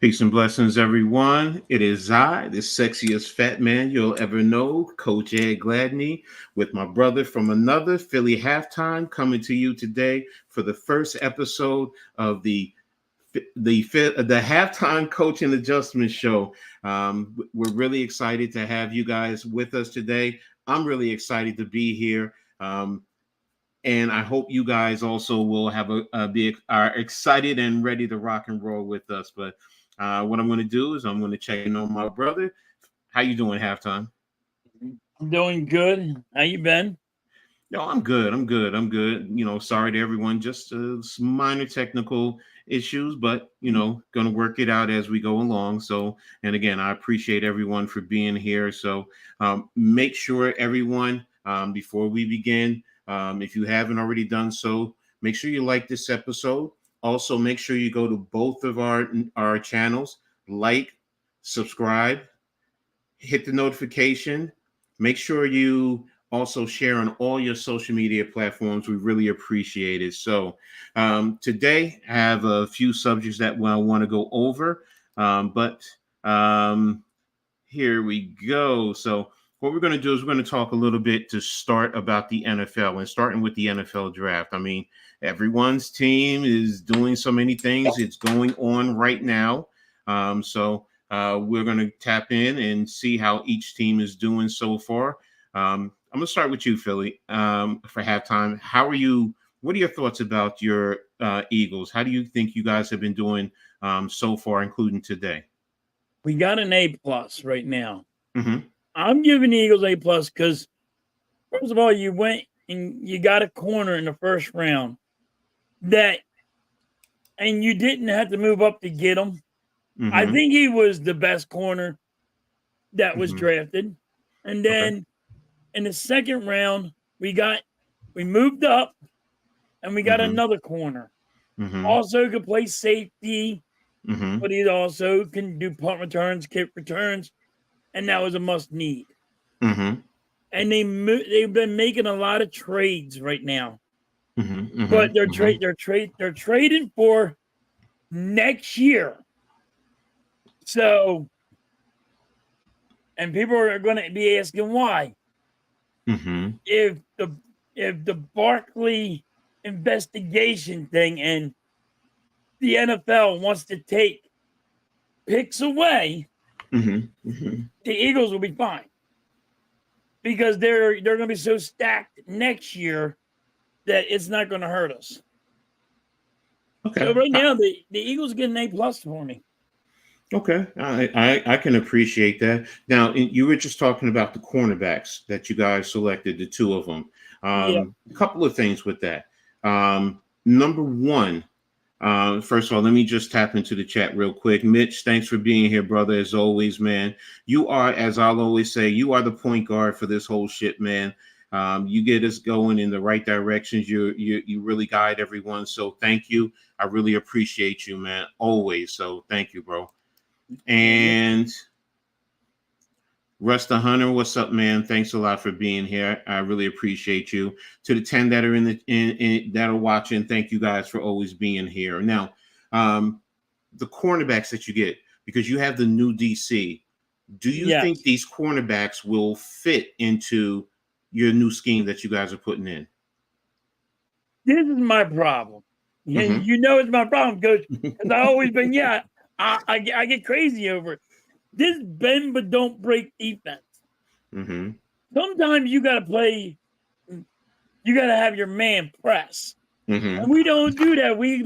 Peace and blessings, everyone. It is I, the sexiest fat man you'll ever know, Coach Ed Gladney, with my brother from another Philly halftime, coming to you today for the first episode of the halftime coaching adjustment show. We're really excited to have you guys with us today. I'm really excited to be here. And I hope you guys also will have are excited and ready to rock and roll with us. But what I'm going to do is I'm going to check in on my brother. How you doing, halftime? I'm doing good. How you been? No, I'm good. I'm good. I'm good. Sorry to everyone. Just some minor technical issues, but going to work it out as we go along. So, and again, I appreciate everyone for being here. So, make sure everyone, before we begin, if you haven't already done so, make sure you like this episode. Also, make sure you go to both of our channels, like, subscribe, hit the notification. Make sure you also share on all your social media platforms. We really appreciate it. So today I have a few subjects that I want to go over, but here we go. So what we're going to do is we're going to talk a little bit to start about the NFL and starting with the NFL draft. I mean, everyone's team is doing so many things. It's going on right now. We're going to tap in and see how each team is doing so far. I'm going to start with you, Philly, for halftime. How are you? What are your thoughts about your Eagles? How do you think you guys have been doing so far, including today? We got an A+ right now. Mm-hmm. I'm giving the Eagles A+ because, first of all, you went and you got a corner in the first round and you didn't have to move up to get him. Mm-hmm. I think he was the best corner that was drafted. And then in the second round, we moved up and we got another corner. Also could play safety, but he also can do punt returns, kick returns, and that was a must need. And they've been making a lot of trades right now, but they're trading for next year. So, and people are going to be asking why. If the Barkley investigation thing and the NFL wants to take picks away, the Eagles will be fine because they're going to be so stacked next year that it's not going to hurt us. Okay. So right now, the Eagles get an A+ for me. Okay, I can appreciate that. Now, you were just talking about the cornerbacks that you guys selected, the two of them. A couple of things with that. Number one, first of all, let me just tap into the chat real quick. Mitch, thanks for being here, brother, as always, man. You are, as I'll always say, you are the point guard for this whole shit, man. You get us going in the right directions. You really guide everyone. So thank you. I really appreciate you, man, always. So thank you, bro. And Russ the Hunter, what's up, man? Thanks a lot for being here. I really appreciate you. To the 10 that are that are watching, thank you guys for always being here. Now, the cornerbacks that you get, because you have the new DC, do you think these cornerbacks will fit into your new scheme that you guys are putting in? This is my problem. And you know it's my problem, Coach, because I've always been, I get crazy over it. This bend but don't break defense. Sometimes you got to play, you got to have your man press. And we don't do that. We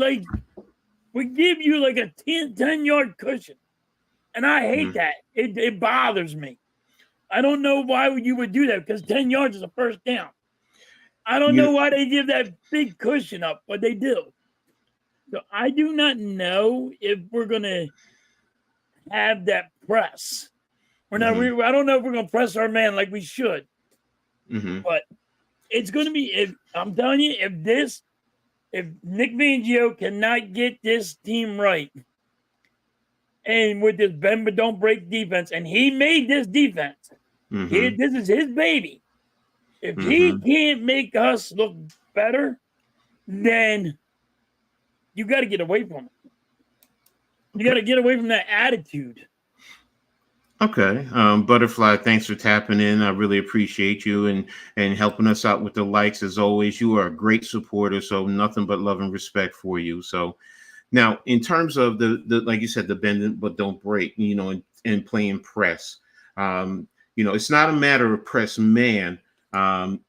give you like a 10-yard cushion. And I hate that. It bothers me. I don't know why you would do that because 10 yards is a first down. I don't know why they give that big cushion up, but they do. So I do not know if we're going to have that press. I don't know if we're going to press our man like we should. But it's going to be, I'm telling you, if Nick Fangio cannot get this team right, and with this bend but don't break defense, and he made this defense, this is his baby. If he can't make us look better, then you got to get away from it. You got to get away from that attitude. Okay. Butterfly, thanks for tapping in. I really appreciate you and helping us out with the likes as always. You are a great supporter, so nothing but love and respect for you. So now, in terms of the like you said, the bend it but don't break, and playing press, it's not a matter of press man.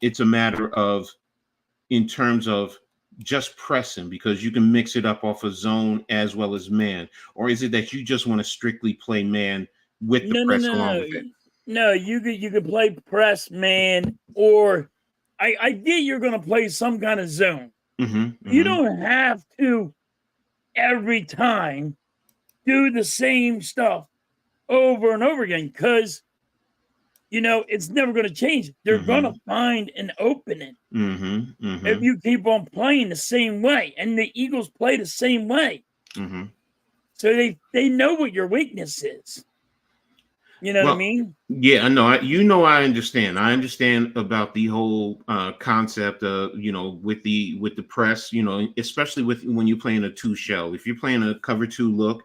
It's a matter of in terms of just pressing because you can mix it up off a zone as well as man, or is it that you just want to strictly play man with the No, no, press no, along no. with it? No, you could play press man, or I get you're gonna play some kind of zone. You Mm-hmm. don't have to every time do the same stuff over and over again because it's never gonna change. They're Mm-hmm. gonna find an opening Mm-hmm. if Mm-hmm. you keep on playing the same way. And the Eagles play the same way. Mm-hmm. So they know what your weakness is. You know what I Well, mean? yeah, I know. I understand. I understand about the whole concept of with the press. Especially with when you're playing a two shell. If you're playing a cover two look,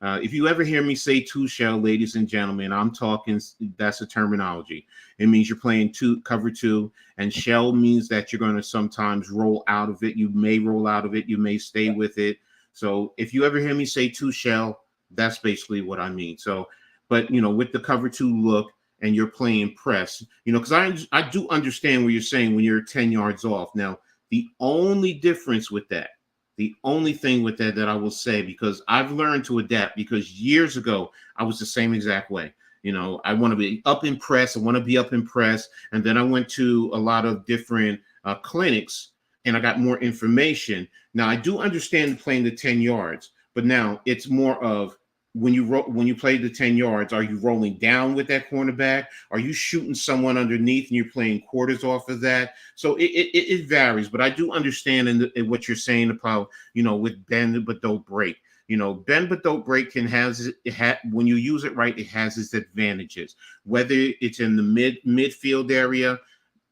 if you ever hear me say two shell, ladies and gentlemen, I'm talking. That's a terminology. It means you're playing two cover two, and shell means that you're going to sometimes roll out of it. You may roll out of it. You may stay with it. So if you ever hear me say two shell, that's basically what I mean. So. But with the cover two look and you're playing press, because I do understand what you're saying when you're 10 yards off. Now, the only difference with that, the only thing with that I will say, because I've learned to adapt, because years ago I was the same exact way. I want to be up in press. I want to be up in press. And then I went to a lot of different clinics and I got more information. Now, I do understand playing the 10 yards, but now it's more of when you play the 10 yards, are you rolling down with that cornerback? Are you shooting someone underneath and you're playing quarters off of that? So it varies, but I do understand in what you're saying about, with bend but don't break. Bend but don't break when you use it right, it has its advantages. Whether it's in the midfield area,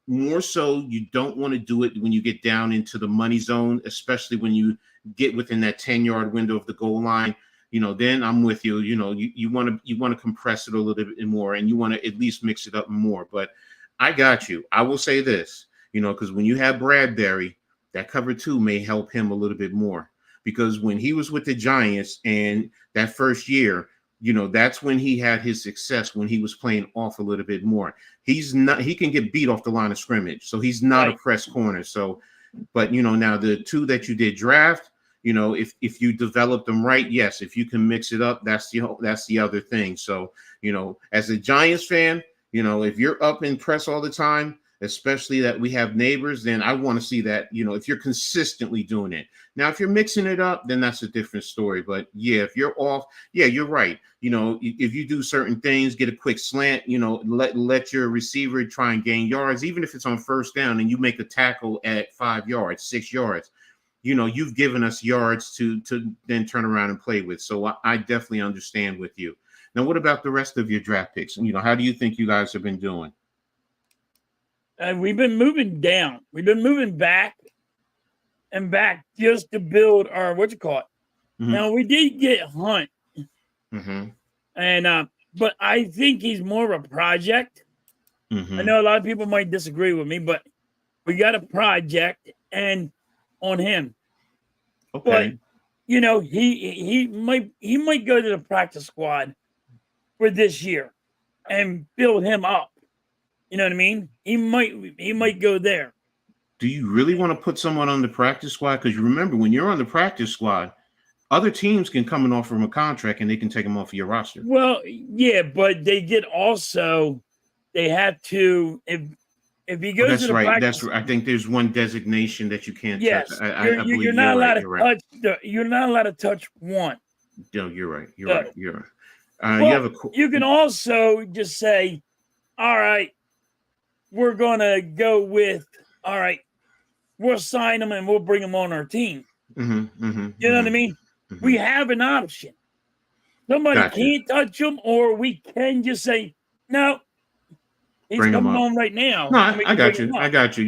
more so you don't want to do it when you get down into the money zone, especially when you get within that 10-yard window of the goal line. Then I'm with you. You want to compress it a little bit more, and you want to at least mix it up more. But I got you. I will say this, because when you have Bradbury, that cover two may help him a little bit more, because when he was with the Giants and that first year, that's when he had his success, when he was playing off a little bit more. He can get beat off the line of scrimmage, so he's not a press corner. So, but now the two that you did draft. If you develop them right, yes. If you can mix it up, that's the other thing. So, as a Giants fan, if you're up in press all the time, especially that we have neighbors, then I want to see that, if you're consistently doing it. Now, if you're mixing it up, then that's a different story. But yeah, if you're off, yeah, you're right. If you do certain things, get a quick slant, let your receiver try and gain yards, even if it's on first down and you make a tackle at 5 yards, 6 yards. You've given us yards to then turn around and play with. So I definitely understand with you. Now, what about the rest of your draft picks? How do you think you guys have been doing? We've been moving down. We've been moving back and back just to build our Mm-hmm. Now we did get Hunt, and but I think he's more of a project. I know a lot of people might disagree with me, but we got a project and on him. Okay. But he might go to the practice squad for this year and build him up. You know what I mean? He might go there. Do you really want to put someone on the practice squad? Because you remember, when you're on the practice squad, other teams can come and offer him a contract and they can take him off of your roster. Well, yeah, but they have to if he goes to the right. practice. That's right. I think there's one designation that you can't touch. Yes, I believe you're not allowed to right. touch you're not allowed to touch one. No, you're right. You're right. You're right. Well, you can also just say, all right, we're gonna go with we'll sign him and we'll bring him on our team. You know what I mean? We have an option. Somebody can't touch him, or we can just say, no, he's coming on right now. No, I got you. I got you.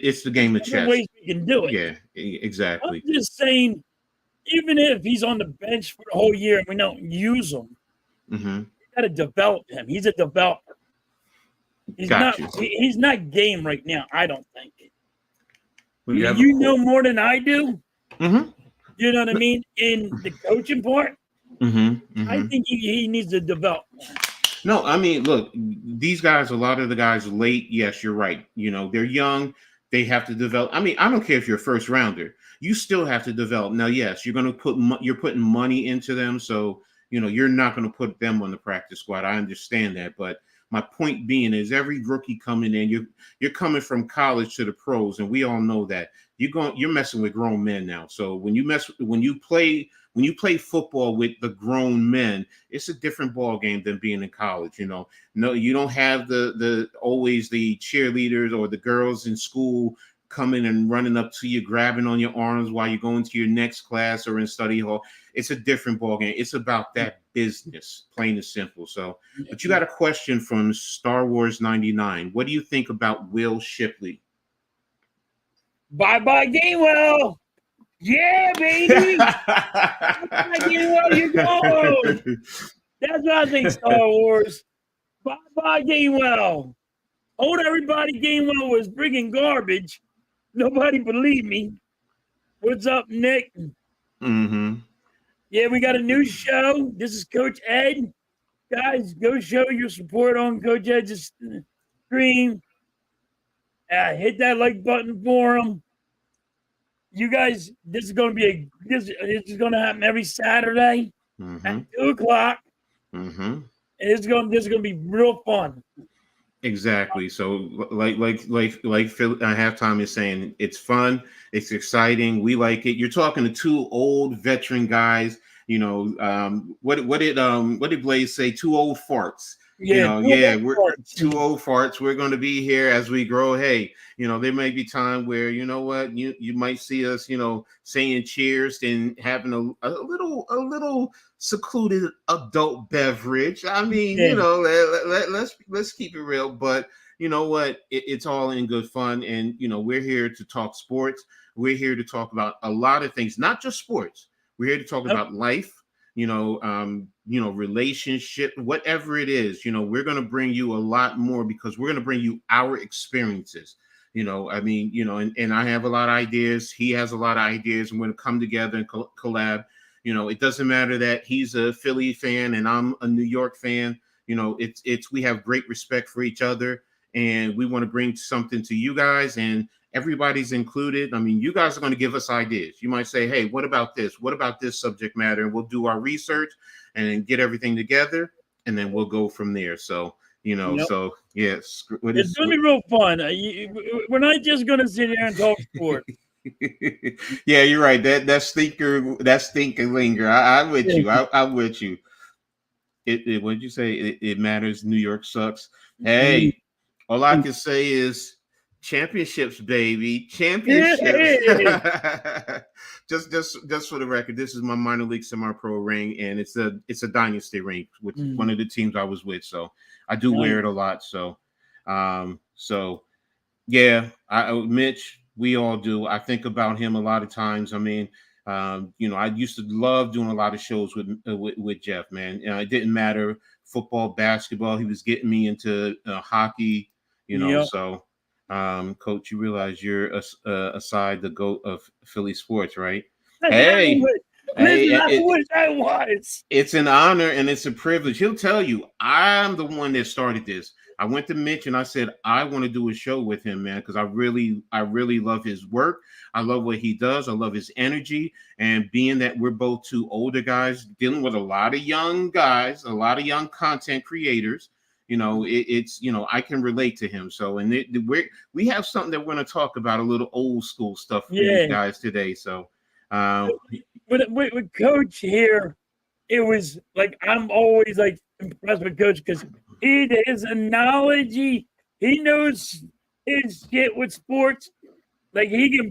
It's the game of chess. Ways we can do it. Yeah, exactly. I'm just saying, even if he's on the bench for the whole year and we don't use him, we got to develop him. He's a developer. He's not game right now, I don't think. You know more than I do. You know what I mean? In the coaching part, I think he needs to develop. No, I mean, look, these guys, a lot of the guys late, yes, you're right. You know, they're young. They have to develop. I mean, I don't care if you're a first rounder. You still have to develop. Now, yes, you're going to you're putting money into them. So, you know, you're not going to put them on the practice squad. I understand that. But my point being is every rookie coming in, you're coming from college to the pros. And we all know that you're messing with grown men now. So when you play football with the grown men, it's a different ball game than being in college. You know, no, you don't have the always the cheerleaders or the girls in school coming and running up to you, grabbing on your arms while you're going to your next class or in study hall. It's a different ball game. It's about that business, plain and simple. So, but you got a question from Star Wars 99. What do you think about Will Shipley? Bye-bye, Gainwell. Yeah, baby. Gainwell, you go. That's what I think, Star Wars. Bye-bye, Gainwell. Told everybody Gainwell was bringing garbage. Nobody believed me. What's up, Nick? Yeah, we got a new show. This is Coach Ed. Guys, go show your support on Coach Ed's stream. Hit that like button for him. You guys, this is going to happen every Saturday at 2:00. And it's going to be real fun. Exactly. So like Phil at halftime is saying, it's fun, it's exciting, we like it. You're talking to two old veteran guys. You know, what did Blaze say? Two old farts. Yeah, we're two old farts. We're going to be here as we grow. Hey, you know, there may be time where, you know what, you might see us, you know, saying cheers and having a little secluded adult beverage. I mean, you know, let's keep it real. But you know what, it's all in good fun. And you know, we're here to talk sports. We're here to talk about a lot of things, not just sports. We're here to talk about life. You know, relationship, whatever it is. You know, we're going to bring you a lot more because we're going to bring you our experiences. You know, I mean, you know, and I have a lot of ideas. He has a lot of ideas, and we're going to come together and collab. You know, it doesn't matter that he's a Philly fan and I'm a New York fan. You know, it's we have great respect for each other, and we want to bring something to you guys, and everybody's included. I mean, you guys are going to give us ideas. You might say, hey, what about this? What about this subject matter? And we'll do our research and get everything together, and then we'll go from there. So, you know, so yes. It's going to be real fun. We're not just going to sit here and talk sports. Yeah, you're right. That stinker linger. I'm with you. I'm with you. What did you say? It matters. New York sucks. Hey, all I can say is championships, baby. Championships. just for the record, this is my minor league semi-pro ring, and it's a dynasty ring with one of the teams I was with. So I do wear it a lot. So yeah, Mitch, we all do. I think about him a lot of times. I mean, you know, I used to love doing a lot of shows with Jeff, man. It didn't matter football, basketball. He was getting me into hockey, you know. So, Coach, you realize you're aside the GOAT of Philly sports, right? Hey, I wish I was. It's an honor and it's a privilege. He'll tell you, I'm the one that started this. I went to Mitch and I said, I want to do a show with him, man, because I really love his work. I love what he does. I love his energy. And being that we're both two older guys dealing with a lot of young guys, a lot of young content creators, you know, it's, you know, I can relate to him. So, and we have something that we're going to talk about, a little old school stuff for you guys today. So, with Coach here, it was like, I'm always like impressed with Coach because his knowledge, he knows his shit with sports. Like he can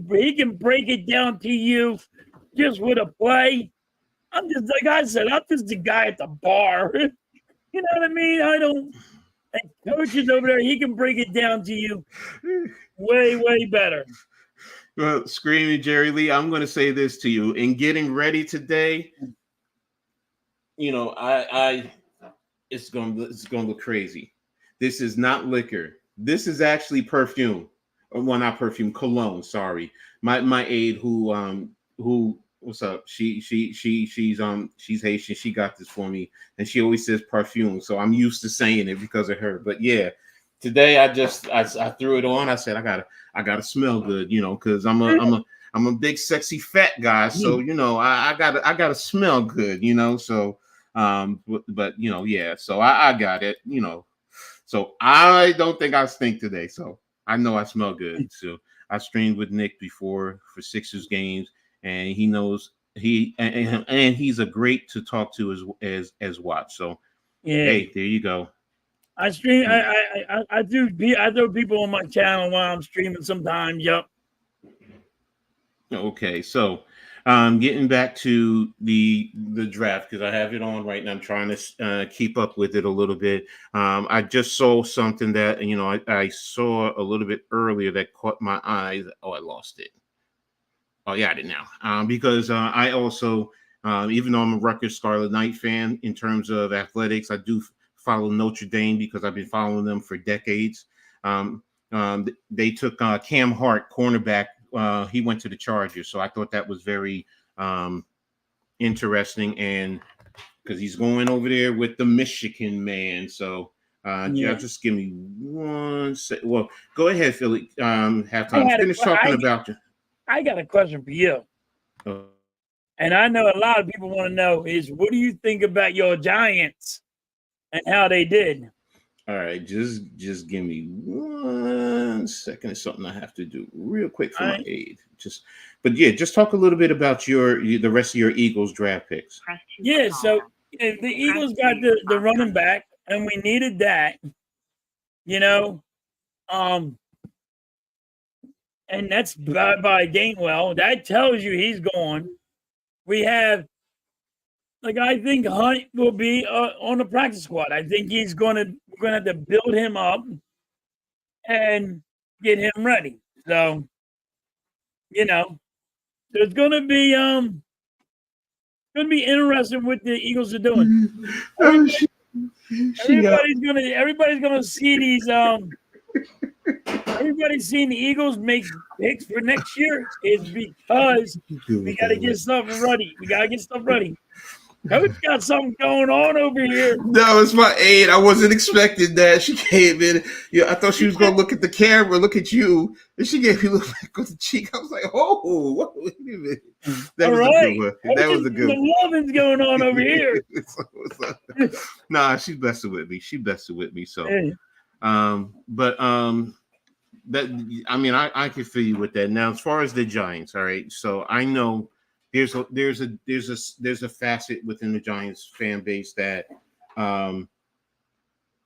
break it down to you just with a play. I'm just like I said, I'm just the guy at the bar. You know what I mean? And Coach is over there, he can break it down to you way, way better. Well, screaming Jerry Lee, I'm going to say this to you. In getting ready today, I it's going to look crazy. This is not liquor. This is actually perfume. Well, not perfume, cologne. Sorry, my aide who what's up? She's Haitian. She got this for me, and she always says perfume. So I'm used to saying it because of her. But yeah, today I threw it on. I said I gotta smell good, because I'm a big sexy fat guy. So I gotta smell good, So but yeah. So I got it, So I don't think I stink today. So I know I smell good. So I streamed with Nick before for Sixers games, and he knows and he's a great to talk to as watch. So Yeah. hey, there you go. I stream. I throw people on my channel while I'm streaming sometimes. Yep. Okay, so getting back to the draft because I have it on right now. I'm trying to keep up with it a little bit. I just saw something that I saw a little bit earlier that caught my eyes. Oh, I lost it. Oh, yeah, I did now. Because I also, even though I'm a Rutgers Scarlet Knight fan in terms of athletics, I do follow Notre Dame because I've been following them for decades. They took Cam Hart, cornerback. He went to the Chargers, so I thought that was very interesting, and because he's going over there with the Michigan man. So just give me one second. Well, go ahead, Philly. Halftime. Finish talking about you. I got a question for you. And I know a lot of people want to know is what do you think about your Giants and how they did? All right, just give me 1 second. It's something I have to do real quick for my aide. But just talk a little bit about the rest of your Eagles draft picks. Yeah, so the Eagles got the running back, and we needed that. And that's by Gainwell. That tells you he's gone. We have, I think Hunt will be on the practice squad. I think we're gonna have to build him up and get him ready. So, there's gonna be interesting what the Eagles are doing. Everybody's gonna see these everybody's seen the Eagles make picks for next year is because we got to get stuff ready. Coach got something going on over here. No, it's my aide. I wasn't expecting that. She came in. I thought she was going to look at the camera, look at you, and she gave me a little back on the cheek. I was like, "Oh, wait a minute." That was a good one. That was a good one. The loving's going on over here. Nah, she's messing with me. So, that I can feel you with that. Now, as far as the Giants, all right. So I know there's a facet within the Giants fan base that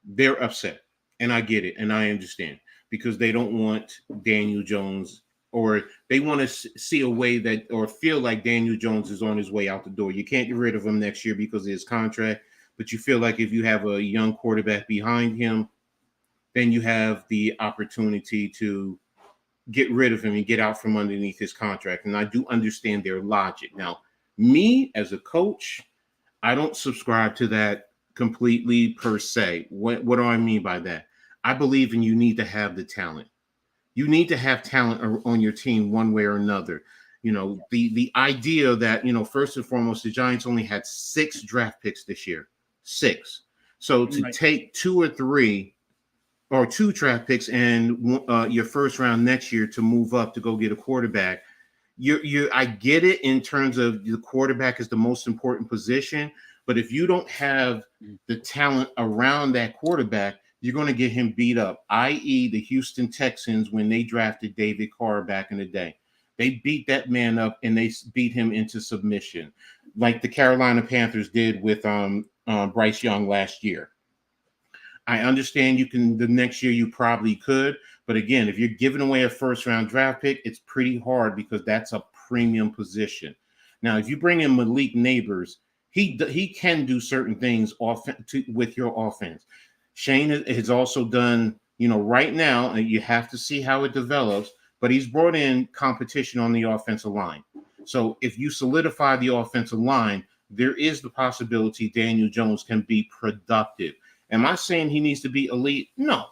they're upset, and I get it, and I understand because they don't want Daniel Jones, or they want to see a way that or feel like Daniel Jones is on his way out the door. You can't get rid of him next year because of his contract, but you feel like if you have a young quarterback behind him, then you have the opportunity to get rid of him and get out from underneath his contract. And I do understand their logic. Now, me as a coach, I don't subscribe to that completely per se. What do I mean by that? I believe you need to have the talent. You need to have talent on your team one way or another. The idea that, first and foremost, the Giants only had 6 draft picks this year. 6. So to take 2 or 3 or 2 draft picks and your first round next year to move up to go get a quarterback. I get it in terms of the quarterback is the most important position, but if you don't have the talent around that quarterback, you're going to get him beat up, i.e. the Houston Texans when they drafted David Carr back in the day. They beat that man up and they beat him into submission like the Carolina Panthers did with Bryce Young last year. I understand the next year you probably could, but again, if you're giving away a first round draft pick, it's pretty hard because that's a premium position. Now, if you bring in Malik Neighbors, he can do certain things with your offense. Shane has also done, right now, and you have to see how it develops, but he's brought in competition on the offensive line. So if you solidify the offensive line, there is the possibility Daniel Jones can be productive. Am I saying he needs to be elite? No,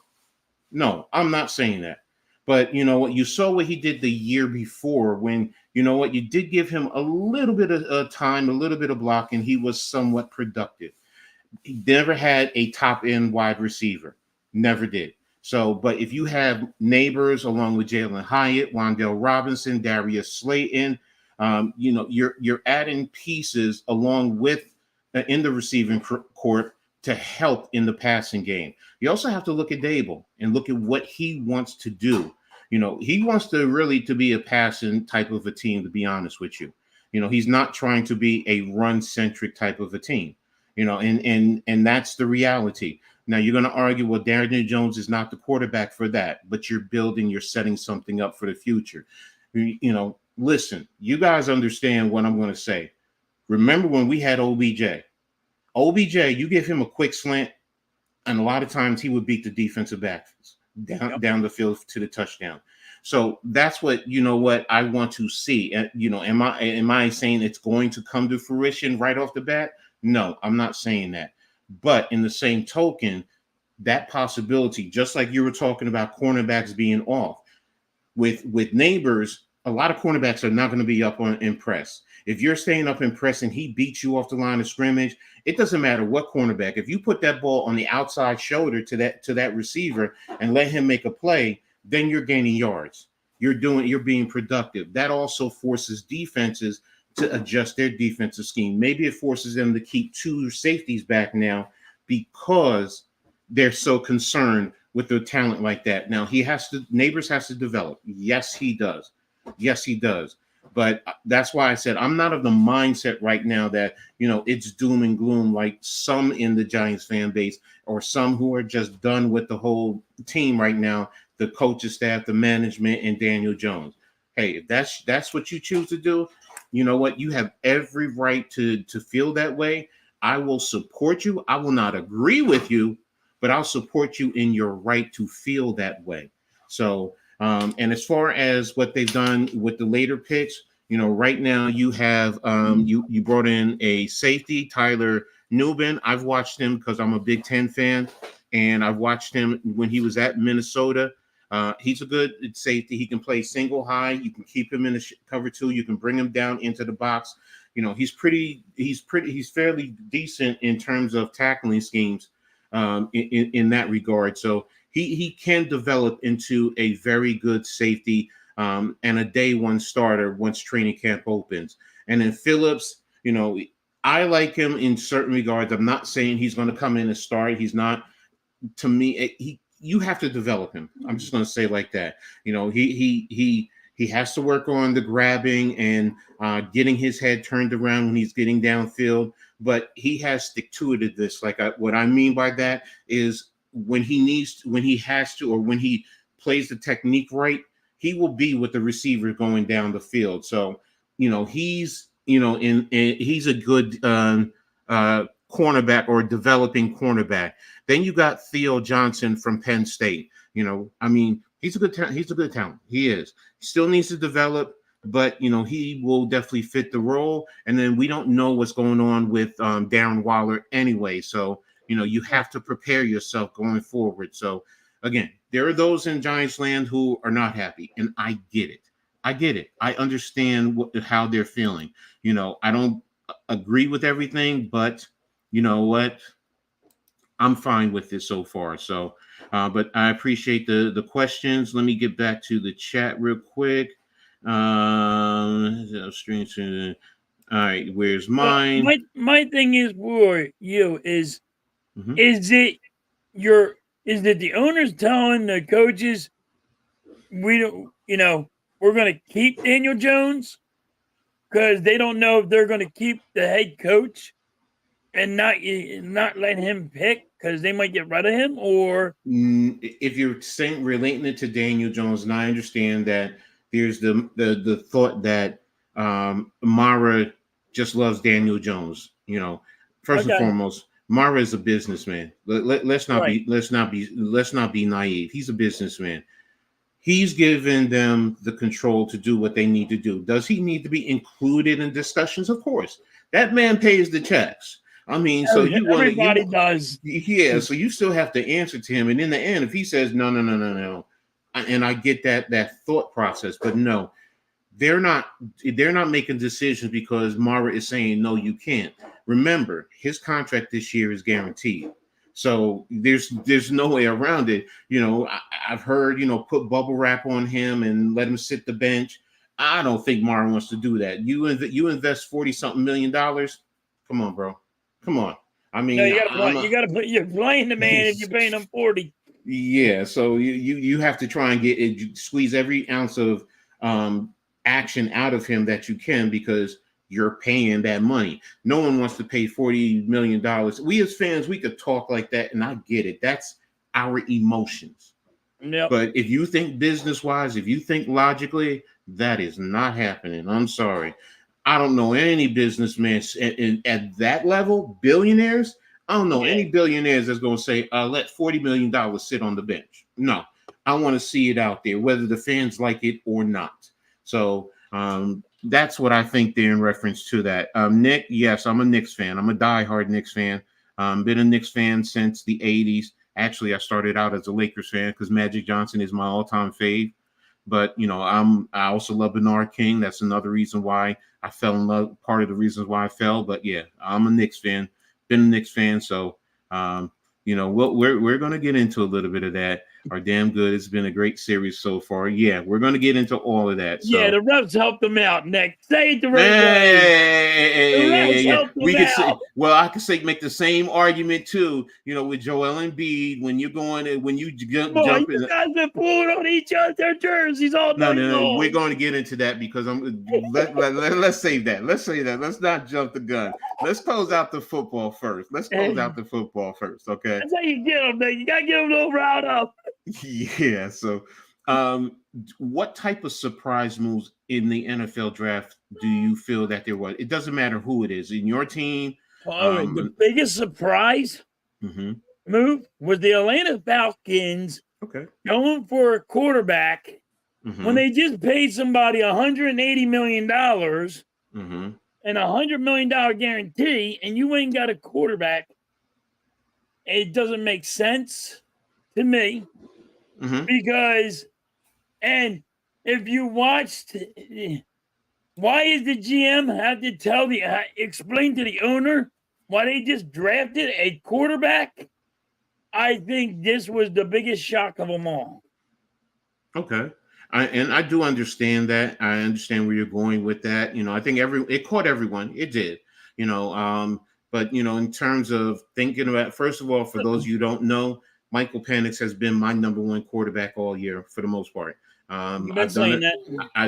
I'm not saying that. But you know what? You saw what he did the year before when, you know what, you did give him a little bit of time, a little bit of block, and he was somewhat productive. He never had a top end wide receiver. Never did. So, but if you have neighbors along with Jalen Hyatt, Wan'Dale Robinson, Darius Slayton, you're adding pieces along with in the receiving court to help in the passing game. You also have to look at Dable and look at what he wants to do. He wants to really to be a passing type of a team, to be honest with you. He's not trying to be a run-centric type of a team. And that's the reality. Now you're going to argue, well, Daniel Jones is not the quarterback for that, but you're setting something up for the future. Listen, you guys understand what I'm going to say. Remember when we had OBJ? You give him a quick slant, and a lot of times he would beat the defensive backs down the field to the touchdown. So that's what I want to see. And am I saying it's going to come to fruition right off the bat? No, I'm not saying that. But in the same token, that possibility, just like you were talking about cornerbacks being off, with neighbors, a lot of cornerbacks are not going to be up in press. If you're staying up in press and he beats you off the line of scrimmage, it doesn't matter what cornerback. If you put that ball on the outside shoulder to that receiver and let him make a play, then you're gaining yards. You're being productive. That also forces defenses to adjust their defensive scheme. Maybe it forces them to keep two safeties back now because they're so concerned with their talent like that. Now Neighbors has to develop. Yes, he does. But that's why I said I'm not of the mindset right now that, it's doom and gloom like some in the Giants fan base or some who are just done with the whole team right now, the coaching staff, the management, and Daniel Jones. Hey, if that's what you choose to do, you know what? You have every right to feel that way. I will support you. I will not agree with you, but I'll support you in your right to feel that way. So, and as far as what they've done with the later picks, right now you have you brought in a safety, Tyler Nubin. I've watched him because I'm a Big Ten fan, and I've watched him when he was at Minnesota. He's a good safety. He can play single high. You can keep him in the cover two. You can bring him down into the box. He's fairly decent in terms of tackling schemes in that regard. So he can develop into a very good safety and a day one starter once training camp opens. And then Phillips, I like him in certain regards. I'm not saying he's going to come in and start. He's not. To me, you have to develop him. I'm just going to say like that. He has to work on the grabbing and getting his head turned around when he's getting downfield. But he has stick to it at this. What I mean by that is when he has to, or when he plays the technique right, he will be with the receiver going down the field. So, he's he's a good cornerback or developing cornerback. Then you got Theo Johnson from Penn State. He's a good talent. He's a good talent. He is. He still needs to develop, but he will definitely fit the role. And then we don't know what's going on with Darren Waller anyway. So you have to prepare yourself going forward. So again, there are those in Giants land who are not happy, and I get it. I understand how they're feeling. I don't agree with everything, but you know what? I'm fine with this so far. So, but I appreciate the questions. Let me get back to the chat real quick. All right, where's mine? My thing is for you is, is it the owners telling the coaches we're going to keep Daniel Jones because they don't know if they're going to keep the head coach and not let him pick because they might get rid of him? Or if you're relating it to Daniel Jones, and I understand that there's the thought that Mara just loves Daniel Jones. First and foremost, Mara is a businessman. Let's not be naive. He's a businessman. He's given them the control to do what they need to do. Does he need to be included in discussions? Of course. That man pays the checks. I mean, so you want to, everybody does. yeah. So you still have to answer to him. And in the end, if he says no, no, no, no, no, and I get that thought process, but no, they're not making decisions because Mara is saying no, you can't. Remember, his contract this year is guaranteed. So there's no way around it. I've heard, put bubble wrap on him and let him sit the bench. I don't think Mara wants to do that. You invest 40-something $million. Come on, bro. Come on. I mean, no, you're playing the man if you're paying him 40. Yeah. So you have to try and squeeze every ounce of action out of him that you can, because you're paying that money. No one wants to pay $40 million. We as fans, we could talk like that, and I get it. That's our emotions. Yep. But if you think business-wise, if you think logically, that is not happening. I'm sorry. I don't know any businessman at that level, billionaires. I don't know any billionaires that's going to say, let $40 million sit on the bench. No, I want to see it out there, whether the fans like it or not. So that's what I think there in reference to that. Nick, yes, I'm a Knicks fan. I'm a diehard Knicks fan. Been a Knicks fan since the 80s. Actually, I started out as a Lakers fan because Magic Johnson is my all-time fave. But, I also love Bernard King. That's another reason why I fell in love, part of the reasons why I fell. But, yeah, I'm a Knicks fan. Been a Knicks fan. So, we're going to get into a little bit of that. Are damn good. It's been a great series so far. Yeah, we're going to get into all of that. So. Yeah, the refs helped them out, Nick. Say it the right way. I could say make the same argument too. With Joel Embiid, when you jump in. You guys been pulling on each other jerseys all night long. No. We're going to get into that because let's save that. Let's say that. Let's not jump the gun. Let's close out the football first. Okay. That's how you get them. You got to get them a little riled up. Yeah. So, what type of surprise moves in the NFL draft do you feel that there was? It doesn't matter who it is in your team. The biggest surprise move was the Atlanta Falcons going for a quarterback when they just paid somebody $180 million and $100 million guarantee, and you ain't got a quarterback. It doesn't make sense to me. Because, and if you watched, why is the GM have to explain to the owner why they just drafted a quarterback? I think this was the biggest shock of them all. Okay. I do understand that. I understand where you're going with that. I think it caught everyone. It did, but, in terms of thinking about, first of all, for those of you who don't know, Michael Penix has been my number one quarterback all year for the most part. I've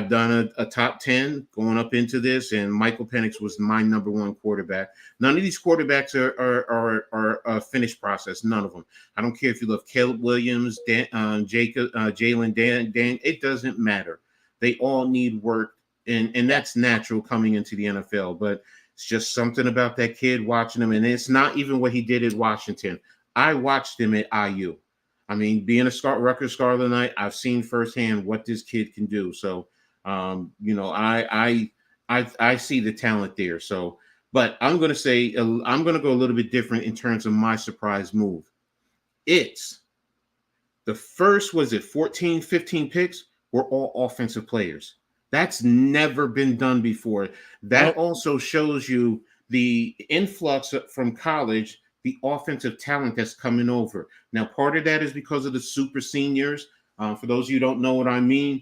done a top 10 going up into this, and Michael Penix was my number one quarterback. None of these quarterbacks are a finished process. None of them. I don't care if you love Caleb Williams, Jalen, Dan. It doesn't matter. They all need work, and that's natural coming into the NFL. But it's just something about that kid, watching him, and it's not even what he did at Washington. I watched him at IU. I mean, being a Rutgers Scarlet Knight, I've seen firsthand what this kid can do. So, I see the talent there. So, but I'm going to say I'm going to go a little bit different in terms of my surprise move. It's the first, 14, 15 picks were all offensive players. That's never been done before. That also shows you the influx from college, the offensive talent that's coming over. Now, part of that is because of the super seniors. For those of you who don't know what I mean,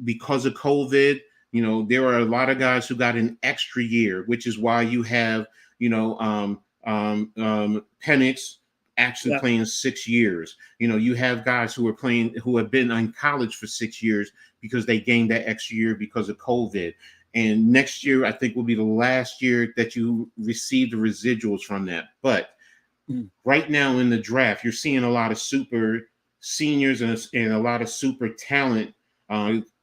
because of COVID, there are a lot of guys who got an extra year, which is why you have, Penix actually playing 6 years. You have guys who have been in college for 6 years because they gained that extra year because of COVID. And next year, I think, will be the last year that you receive the residuals from that. But right now in the draft, you're seeing a lot of super seniors and a lot of super talent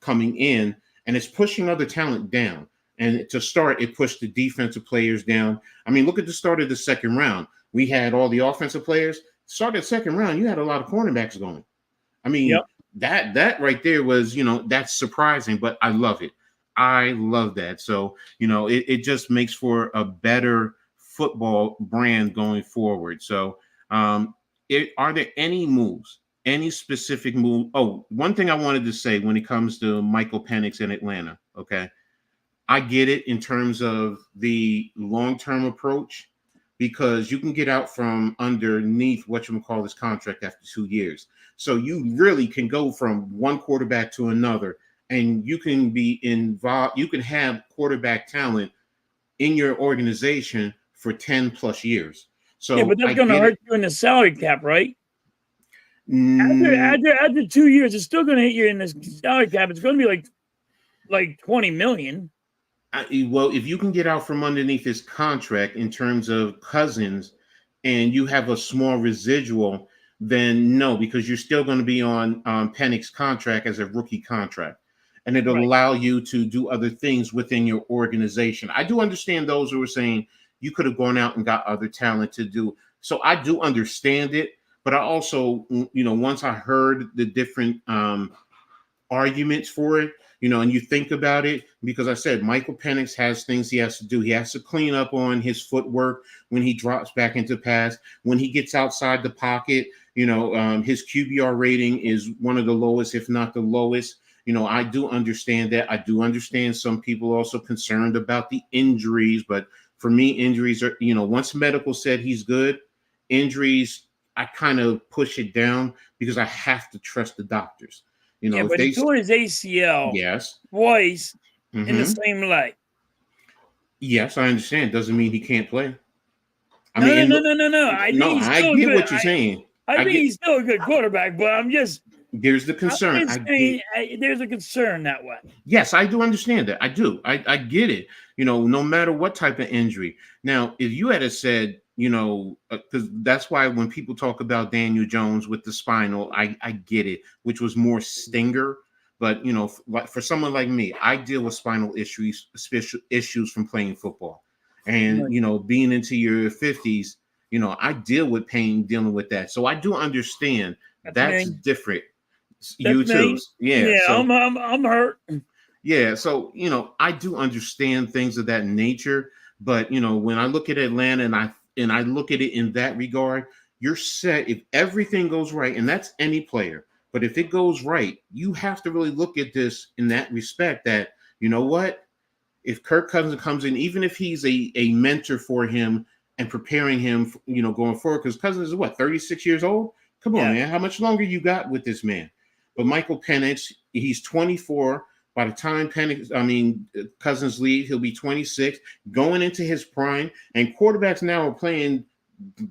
coming in, and it's pushing other talent down. And to start, it pushed the defensive players down. I mean, look at the start of the second round. We had all the offensive players. Start of the second round, you had a lot of cornerbacks going. I mean, that right there was, that's surprising, but I love it. I love that. So, it just makes for a better football brand going forward. So, are there any moves, any specific move? Oh, one thing I wanted to say when it comes to Michael Penix in Atlanta. Okay. I get it in terms of the long-term approach because you can get out from underneath what you call this contract after 2 years. So you really can go from one quarterback to another, and you can be involved. You can have quarterback talent in your organization for 10 plus years. Yeah, but So that's I going to get hurt it. you in the salary cap, right? Mm, After 2 years, it's still going to hit you in the salary cap. It's going to be like 20 million. well, if you can get out from underneath his contract in terms of Cousins and you have a small residual, then no, because you're still going to be on Penix's contract as a rookie contract. And it'll Right. allow you to do other things within your organization. I do understand those who are saying you could have gone out and got other talent to do. So I do understand it. But I also, once I heard the different arguments for it, and you think about it, because I said Michael Penix has things he has to do. He has to clean up on his footwork when he drops back into pass. When he gets outside the pocket, his QBR rating is one of the lowest, if not the lowest. I do understand that. I do understand some people are also concerned about the injuries, but for me, injuries are, once medical said he's good, injuries, I kind of push it down because I have to trust the doctors. Yeah, If but he they, tore his ACL yes, twice in the hmm, same leg. yes, I understand. Doesn't mean he can't play. I No, mean, no, no, no, no, no. I think no, he's I still a get good. what you're saying. I I think get he's still a good quarterback, but there's the I'm concern. just I get saying there's a concern that way. Yes, I do understand that. I do. I get it. No matter what type of injury. Now, if you had said, because that's why when people talk about Daniel Jones with the spinal, I get it, which was more stinger. But for someone like me, I deal with spinal issues, special issues from playing football, and Right. being into your 50s, I deal with pain dealing with that. So I do understand That's that's me. different. That's You too, me. yeah. Yeah, So I'm hurt. yeah, so I do understand things of that nature, but when I look at Atlanta and I look at it in that regard, you're set if everything goes right, and that's any player. But if it goes right, you have to really look at this in that respect that, what? If Kirk Cousins comes in, even if he's a mentor for him and preparing him, going forward, because Cousins is what, 36 years old? Come on, Yeah. man. How much longer you got with this man? But Michael Penix, he's 24. By the time Cousins leave, he'll be 26, going into his prime. And quarterbacks now are playing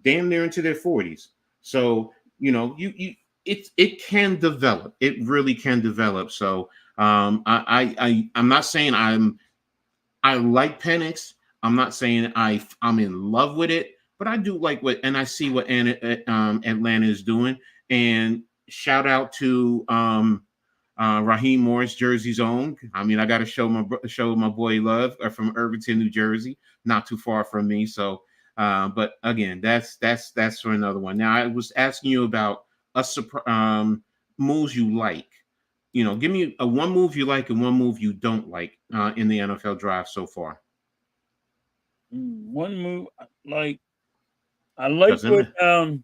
damn near into their 40s. So, it can develop. It really can develop. So I'm not saying I like Penix. I'm not saying I'm in love with it, but I do like and I see what Atlanta is doing. And shout out to Raheem Morris, Jersey's own. I mean, I got to show my boy love from Irvington, New Jersey, not too far from me. So, but again, that's for another one. Now, I was asking you about moves you like. Give me a one move you like and one move you don't like in the NFL draft so far. One move like I liked Doesn't what it?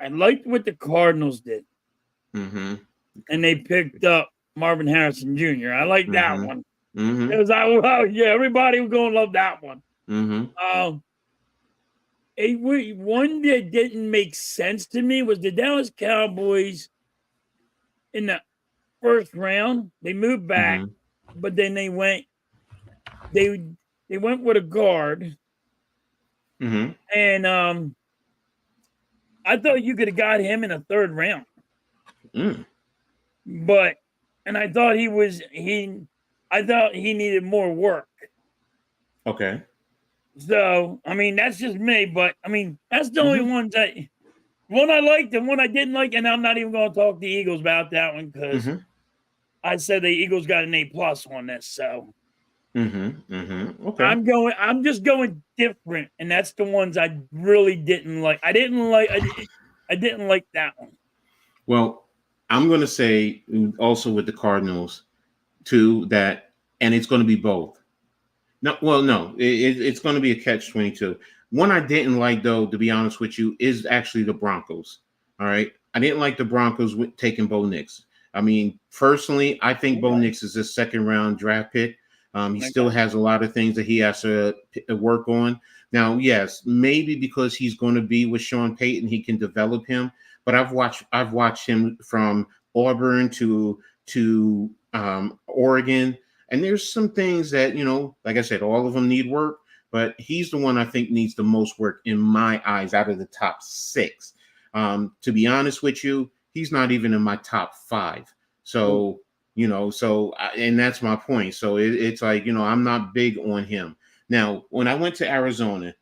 I liked what the Cardinals did, Mm-hmm. and they picked up Marvin Harrison Jr. I like that Mm-hmm. one. Mm-hmm. It was yeah, everybody was gonna love that one. Mm-hmm. One that didn't make sense to me was the Dallas Cowboys in the first round. They moved back, Mm-hmm. but then they went with a guard, Mm-hmm. and I thought you could have got him in a third round, Mm. but I thought I thought he needed more work. Okay. So I mean that's just me, but I mean that's the only Mm-hmm. one I liked and one I didn't like, and I'm not even going to talk to the Eagles about that one because Mm-hmm. I said the Eagles got an A+ on this. So Mm-hmm. Mm-hmm. Okay. I'm just going different, and that's the ones I really didn't like. I didn't like. I didn't like that one. Well, I'm going to say also with the Cardinals too that, and it's going to be both. No, well, no, it's going to be a catch-22. One I didn't like, though, to be honest with you, is actually the Broncos. All right, I didn't like the Broncos taking Bo Nix. I mean, personally, I think Bo Okay. Nix is a second-round draft pick. He still Okay. has a lot of things that he has to work on. Now, yes, maybe because he's going to be with Sean Payton, he can develop him. But I've watched him from Auburn to Oregon, and there's some things that, like I said, all of them need work, but he's the one I think needs the most work in my eyes out of the top six. To be honest with you, he's not even in my top five. So, and that's my point. So it's like, I'm not big on him. Now, when I went to Arizona,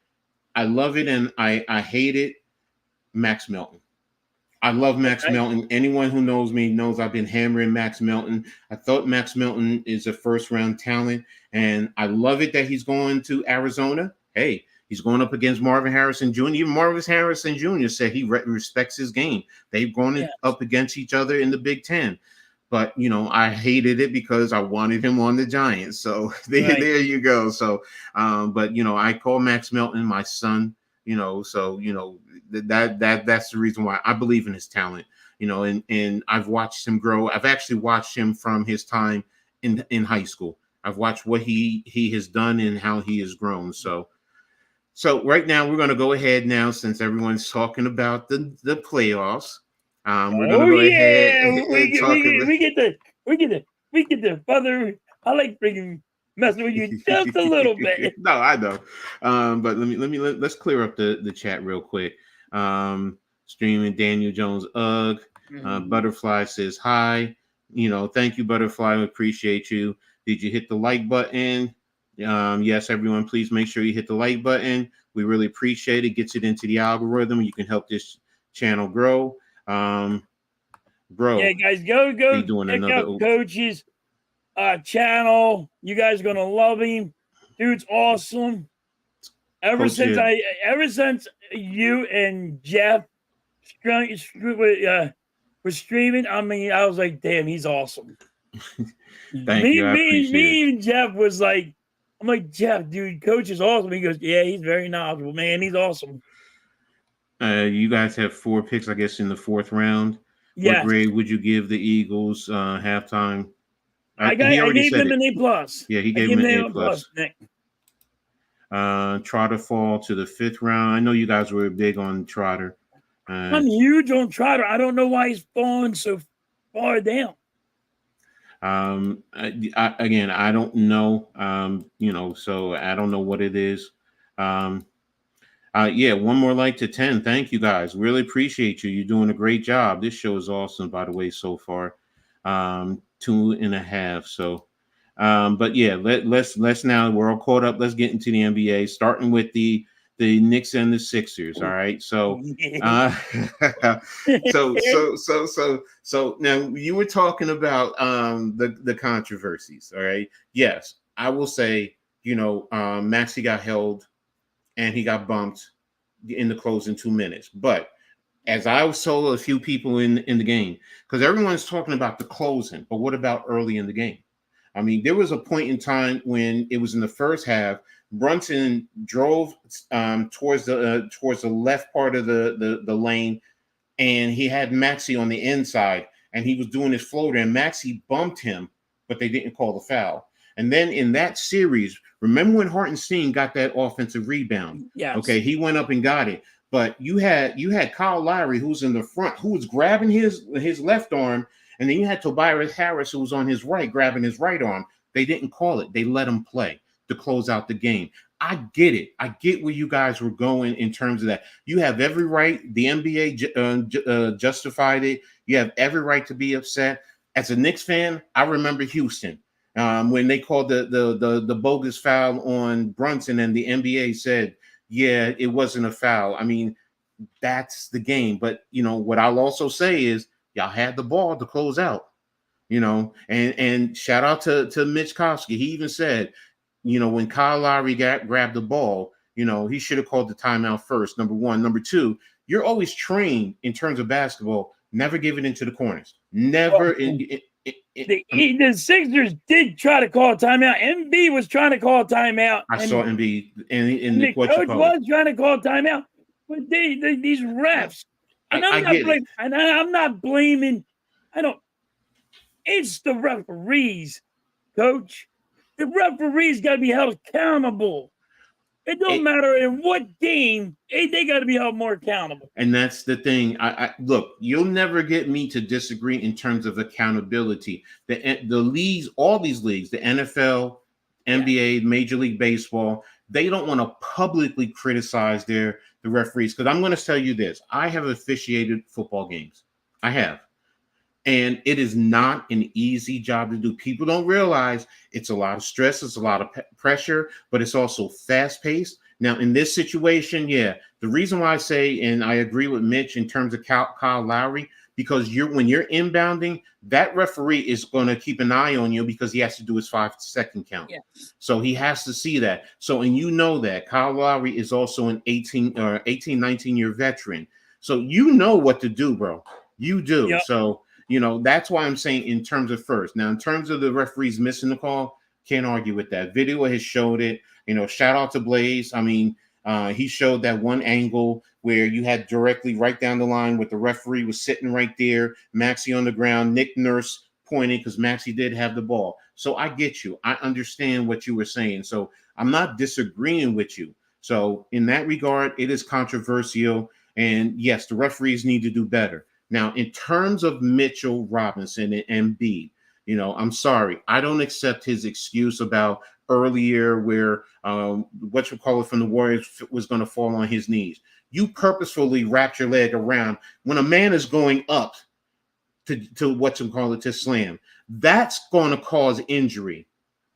I love it and I hate it. Max Melton. I love Max Okay. Melton. Anyone who knows me knows I've been hammering Max Melton. I thought Max Melton is a first round talent, and I love it that he's going to Arizona. Hey, he's going up against Marvin Harrison Jr. Even Marvin Harrison Jr. said he respects his game. They've gone Yes. up against each other in the Big Ten. But I hated it because I wanted him on the Giants. So there you go. So, but I call Max Melton my son. So that's the reason why I believe in his talent. And I've watched him grow. I've actually watched him from his time in high school. I've watched what he has done and how he has grown. So right now we're going to go ahead now, since everyone's talking about the playoffs. We're going to Oh go ahead yeah, and talk about. we get the further. I like freaking messing with you just a little bit. No, I know. But let's clear up the chat real quick. Streaming Daniel Jones, ugh. Butterfly says hi. Thank you, Butterfly. We appreciate you. Did you hit the like button? Yes, everyone, please make sure you hit the like button. We really appreciate it. Gets it into the algorithm. You can help this channel grow. Bro, Yeah, guys, go be doing check another. out Coach's channel. You guys are gonna love him. Dude's awesome. Ever Coach since you and Jeff was streaming, I mean, I was like, damn, he's awesome. Thank you. I appreciate it. Me and Jeff was like, I'm like, Jeff, dude, Coach is awesome. He goes, yeah, he's very knowledgeable, man. He's awesome. You guys have 4 picks, I guess, in the 4th round. Yes. What grade would you give the Eagles halftime? I gave them an A+. Yeah, he gave him an A+. Nick. Trotter fall to the 5th round. I know you guys were big on Trotter. I'm huge on Trotter. I don't know why he's falling so far down. Again, I don't know. So I don't know what it is. Yeah, one more like to 10. Thank you guys. Really appreciate you. You're doing a great job. This show is awesome, by the way, so far. 2.5. So, but yeah, let's now, we're all caught up. Let's get into the NBA, starting with the Knicks and the Sixers. All right. So, so now you were talking about the controversies. All right. Yes, I will say, Maxey got held and he got bumped in the closing 2 minutes. But as I was told a few people in the game, because everyone's talking about the closing, but what about early in the game? I mean, there was a point in time when it was in the first half. Brunson drove towards the left part of the lane, and he had Maxey on the inside, and he was doing his floater, and Maxey bumped him, but they didn't call the foul. And then in that series, remember when Hartenstein got that offensive rebound? Yes. Okay, he went up and got it. But you had Kyle Lowry, who's in the front, who was grabbing his left arm, and then you had Tobias Harris, who was on his right, grabbing his right arm. They didn't call it. They let him play to close out the game. I get it. I get where you guys were going in terms of that. You have every right. The NBA justified it. You have every right to be upset. As a Knicks fan, I remember Houston. When they called the bogus foul on Brunson, and the NBA said, yeah, it wasn't a foul. I mean, that's the game. But, what I'll also say is y'all had the ball to close out, and shout out to Mitch Kofsky. He even said, when Kyle Lowry grabbed the ball, he should have called the timeout first, number one. Number two, you're always trained in terms of basketball, never give it into the corners. Well, Never. the Sixers did try to call a timeout. MB was trying to call a timeout. I saw MB in the what you coach call it. was trying to call a timeout. But these refs, and I'm not blaming. It's the referees, coach. The referees got to be held accountable. It don't matter in what game, they got to be held more accountable. And that's the thing. I look, you'll never get me to disagree in terms of accountability. The leagues, all these leagues, the NFL, NBA, Major League Baseball, they don't want to publicly criticize the referees. Because I'm going to tell you this: I have officiated football games. I have. And it is not an easy job to do. People don't realize it's a lot of stress, it's a lot of pressure, but it's also fast-paced. Now, in this situation, the reason why I say, and I agree with Mitch in terms of Kyle Lowry, because when you're inbounding, that referee is going to keep an eye on you because he has to do his 5-second count. Yes. So he has to see that. So, and you know that Kyle Lowry is also an 18, 19-year veteran. So you know what to do, bro. You do. Yep. So, that's why I'm saying in terms of first. Now, in terms of the referees missing the call, can't argue with that. Video has showed it. Shout out to Blaze. I mean, he showed that one angle where you had directly right down the line with the referee was sitting right there, Maxey on the ground, Nick Nurse pointing because Maxey did have the ball. So I get you. I understand what you were saying. So I'm not disagreeing with you. So in that regard, it is controversial. And yes, the referees need to do better. Now, in terms of Mitchell Robinson and Embiid, I'm sorry. I don't accept his excuse about earlier where from the Warriors was going to fall on his knees. You purposefully wrapped your leg around when a man is going up to slam. That's going to cause injury.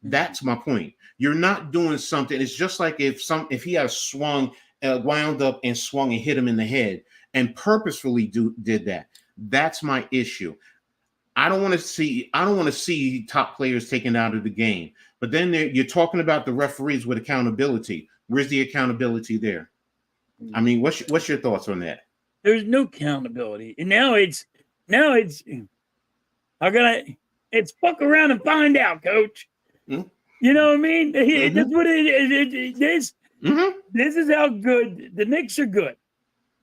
That's my point. You're not doing something. It's just like if he had wound up and swung and hit him in the head and purposefully did that. That's my issue. I don't want to see top players taken out of the game. But then you're talking about the referees with accountability. Where's the accountability there? I mean, what's your thoughts on that? There's no accountability. And now it's fuck around and find out, coach. Mm-hmm. You know what I mean? Mm-hmm. That's what it is. This is how good the Knicks are good.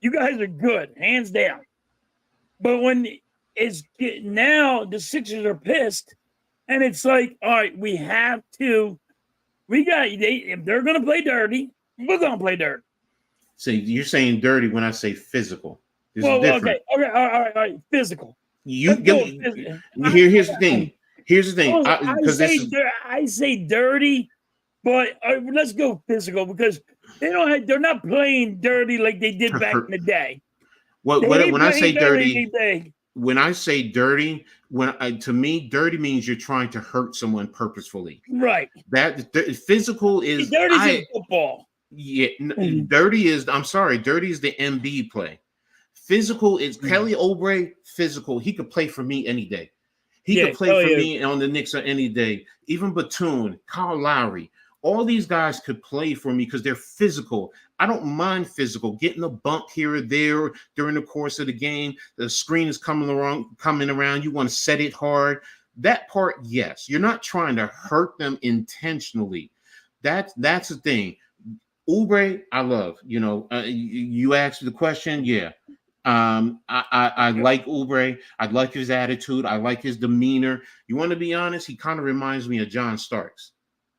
You guys are good, hands down. But when now the Sixers are pissed, and it's like, all right, if they're going to play dirty, we're going to play dirty. So you're saying dirty when I say physical. Okay, all right, physical. Here's the thing. I say dirty, but let's go physical because they're not playing dirty like they did back in the day. When I say dirty, to me, dirty means you're trying to hurt someone purposefully. Right. That physical is dirty is football. Yeah, dirty is. I'm sorry, dirty is the MB play. Physical is Kelly Oubre. Physical, he could play for me any day. He could play for me on the Knicks any day. Even Batum, Kyle Lowry, all these guys could play for me because they're physical. I don't mind physical, getting a bump here or there during the course of the game. The screen is coming around. You want to set it hard. That part, yes. You're not trying to hurt them intentionally. That's the thing. Oubre, I love. You asked the question, yeah. I like Oubre. I like his attitude. I like his demeanor. You want to be honest? He kind of reminds me of John Starks.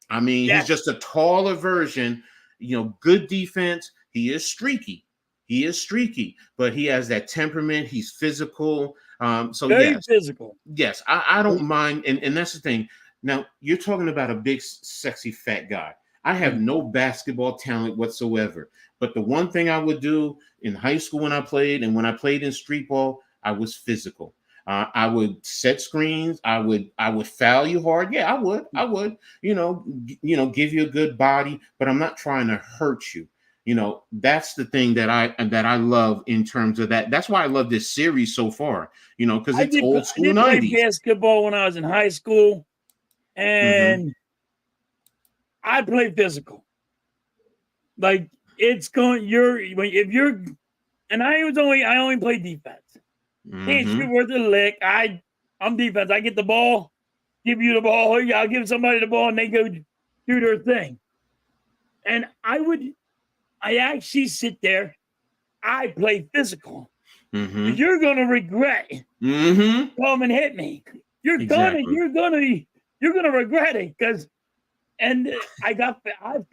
I mean, he's just a taller version. Good defense. He is streaky, but he has that temperament. He's physical. Very physical. Yes, I don't mind. And that's the thing. Now, you're talking about a big, sexy, fat guy. I have no basketball talent whatsoever. But the one thing I would do in high school when I played and when I played in street ball, I was physical. I would set screens. I would foul you hard. Yeah, I would. Give you a good body, but I'm not trying to hurt you. That's the thing that I love in terms of that. That's why I love this series so far. Because it's old school 90s. I did play basketball when I was in high school, and I play physical. Like if you're And I only play defense. Can't shoot worth a lick. I'm defense. I get the ball, give you the ball. I'll give somebody the ball, and they go do their thing. And I actually sit there. I play physical. You're gonna regret come and hit me. You're gonna regret it because. And I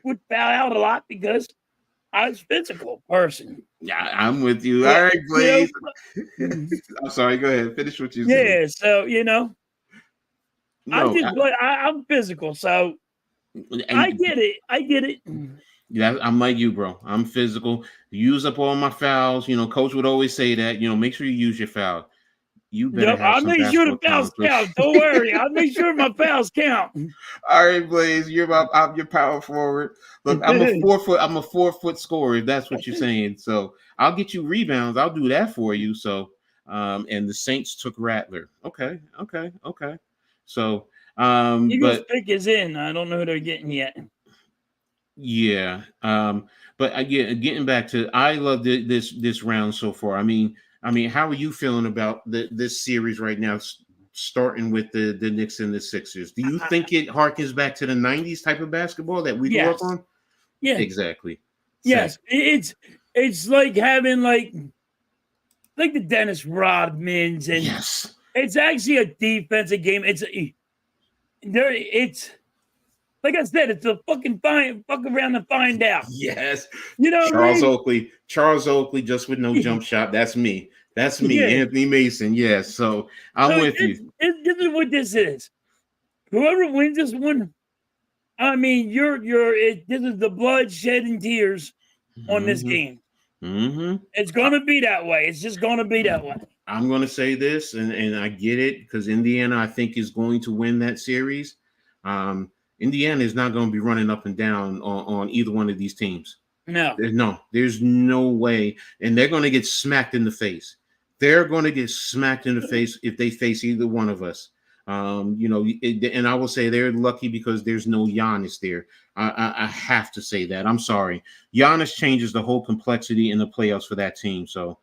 would foul out a lot because I was a physical person. Yeah, I'm with you. All right, Blaze. I'm sorry. Go ahead. Finish what you said. Yeah, so I'm physical, so I get it. Yeah, I'm like you, bro. I'm physical. Use up all my fouls. Coach would always say that. Make sure you use your foul. You better have I'll some make sure the fouls count. Don't worry. I'll make sure my fouls count. All right, Blaze. You're your power forward. Look, I'm a 4 foot scorer, if that's what you're saying. So I'll get you rebounds. I'll do that for you. So and the Saints took Rattler. Okay. So Eagles pick is in. I don't know who they're getting yet. Yeah. But again, getting back to I love this round so far. I mean, how are you feeling about this series right now, starting with the Knicks and the Sixers? Do you think it harkens back to the 90s type of basketball that we grew up on? Yeah. Exactly. Yes. It's like having like the Dennis Rodmans, and yes, it's actually a defensive game. It's like I said, it's a fuck around and find out. Yes. Charles Oakley just with no jump shot. That's me. Anthony Mason. Yes. So I'm with you. This is what this is. Whoever wins this one, I mean, this is the blood, shed, and tears on this game. It's gonna be that way. It's just gonna be that way. I'm gonna say this, and I get it, because Indiana, I think, is going to win that series. Indiana is not going to be running up and down on either one of these teams. No. There's no way. And they're going to get smacked in the face. They're going to get smacked in the face if they face either one of us. And I will say they're lucky because there's no Giannis there. I have to say that. I'm sorry. Giannis changes the whole complexity in the playoffs for that team. So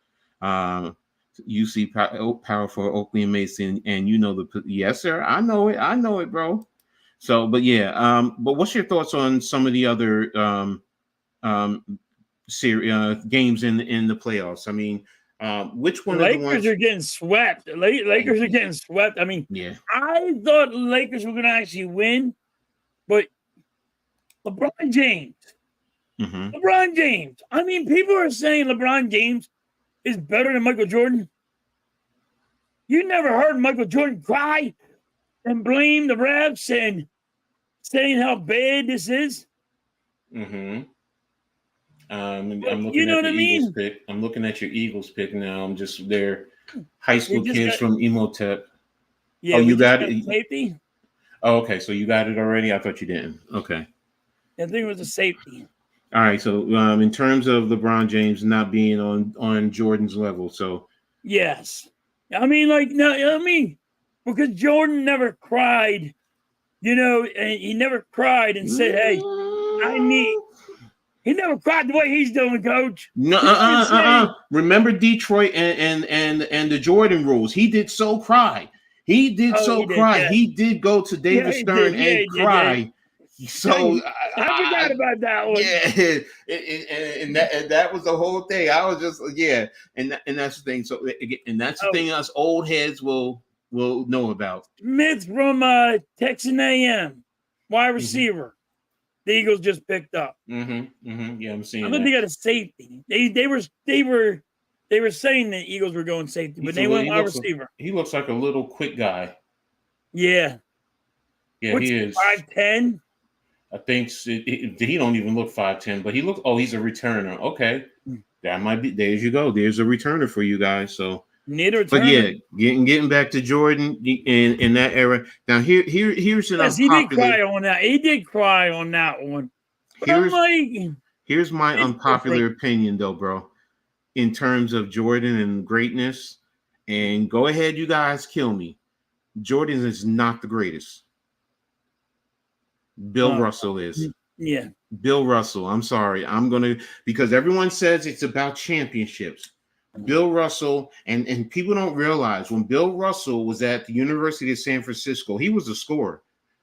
you see power for Oakley and Mason, and yes, sir. I know it, bro. So, but yeah, but what's your thoughts on some of the other games in the playoffs? I mean, which one Lakers of the ones are getting swept? Lakers are getting swept. I mean, yeah, I thought the Lakers were going to actually win, but LeBron James. LeBron James. I mean, people are saying LeBron James is better than Michael Jordan. You never heard Michael Jordan cry and blame the refs and saying how bad this is. I'm looking at the Eagles pick. I'm looking at your Eagles pick now. I'm just their high school kids from Emotep. Yeah, you got it. Safety. Oh, okay. So you got it already. I thought you didn't. Okay. I think it was a safety. All right. So in terms of LeBron James not being on Jordan's level, so yes, because Jordan never cried, and he never cried and said, "Hey, He never cried the way he's doing, Coach." No, Remember Detroit and the Jordan rules? He did so cry. He did cry. Yeah. He did go to David Stern and cry. So I forgot about that one. Yeah, and that was the whole thing. I was just and that's the thing. So and that's the thing us old heads will know about. Smith from Texan A&M, wide receiver. The Eagles just picked up. Yeah, I'm seeing. I think they got a safety. They were saying the Eagles were going safety, but they went wide receiver. He looks like a little quick guy. Yeah. Yeah, he is 5'10". I think he don't even look 5'10", but he looks. Oh, he's a returner. Okay, that might be. There you go. There's a returner for you guys. So. But yeah, getting back to Jordan in that era. Now here's an he did cry on that. He did cry on that one. Here's my unpopular opinion, though, bro. In terms of Jordan and greatness, and go ahead, you guys, kill me. Jordan is not the greatest. Bill Russell is. Yeah. Bill Russell. I'm sorry. Because everyone says it's about championships. Bill Russell, and people don't realize when Bill Russell was at the University of San Francisco, he was a scorer.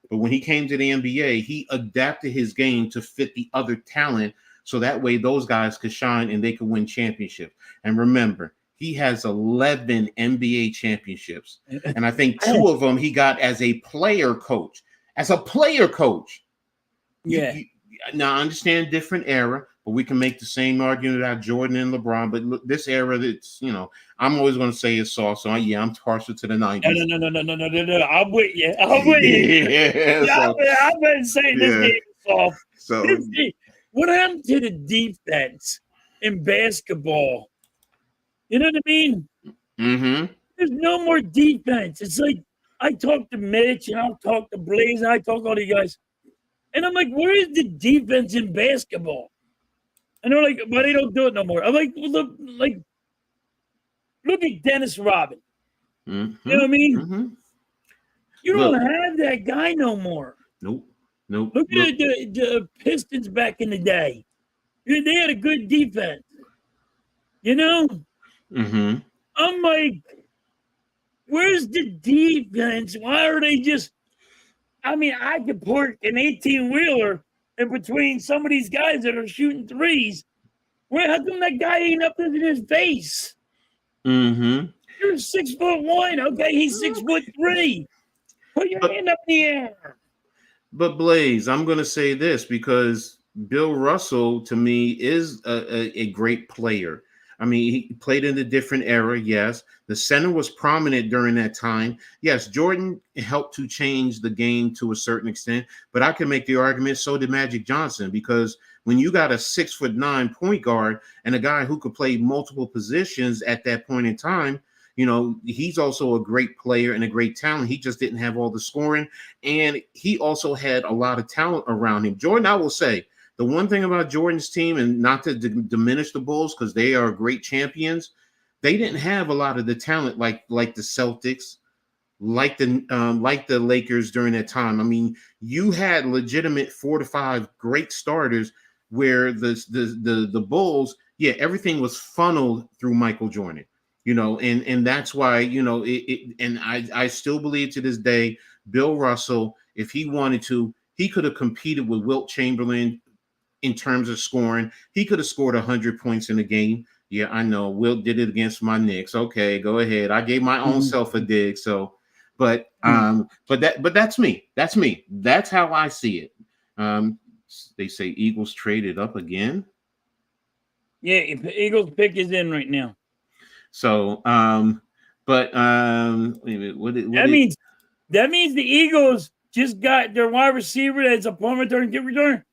But when he came to the NBA, he adapted his game to fit the other talent so that way those guys could shine and they could win championships. And remember, he has 11 NBA championships. And I think 2 of them he got as a player coach. As a player coach. Yeah. Now, I understand different era, but we can make the same argument about Jordan and LeBron. But look, this era, that's, I'm always going to say it's soft. So, I'm partial to the 90s. No. I'm with you. I've been saying this game is soft. So, what happened to the defense in basketball? You know what I mean? Mm-hmm. There's no more defense. It's like I talk to Mitch and I'll talk to Blaze and I talk to all these guys. And I'm like, where is the defense in basketball? And they're like, well, they don't do it no more. I'm like, look at Dennis Rodman. Mm-hmm. You know what I mean? Mm-hmm. You don't have that guy no more. Nope. Look at the Pistons back in the day. They had a good defense. Mm-hmm. I'm like, where's the defense? Why are they just... I could park an 18-wheeler in between some of these guys that are shooting threes. How come that guy ain't up in his face? Mm-hmm. You're 6'1". Okay, he's 6'3". Put your hand up in the air. But Blaze, I'm going to say this because Bill Russell, to me, is a great player. He played in a different era, yes. The center was prominent during that time. Yes, Jordan helped to change the game to a certain extent, but I can make the argument so did Magic Johnson, because when you got a 6'9" point guard and a guy who could play multiple positions at that point in time, he's also a great player and a great talent. He just didn't have all the scoring, and he also had a lot of talent around him. Jordan, I will say, the one thing about Jordan's team, and not to diminish the Bulls because they are great champions, they didn't have a lot of the talent like the Celtics, like the Lakers during that time. You had legitimate 4 to 5 great starters, where the Bulls, everything was funneled through Michael Jordan. And that's why, and I still believe to this day, Bill Russell, if he wanted to, he could have competed with Wilt Chamberlain in terms of scoring. He could have scored 100 points in a game. Yeah, I know. Wilt did it against my Knicks. Okay, go ahead. I gave my own self a dig. So, but that's me. That's me. That's how I see it. They say Eagles traded up again. Yeah, Eagles pick is in right now. So, wait a minute. That means the Eagles just got their wide receiver that's a punt return, kick return.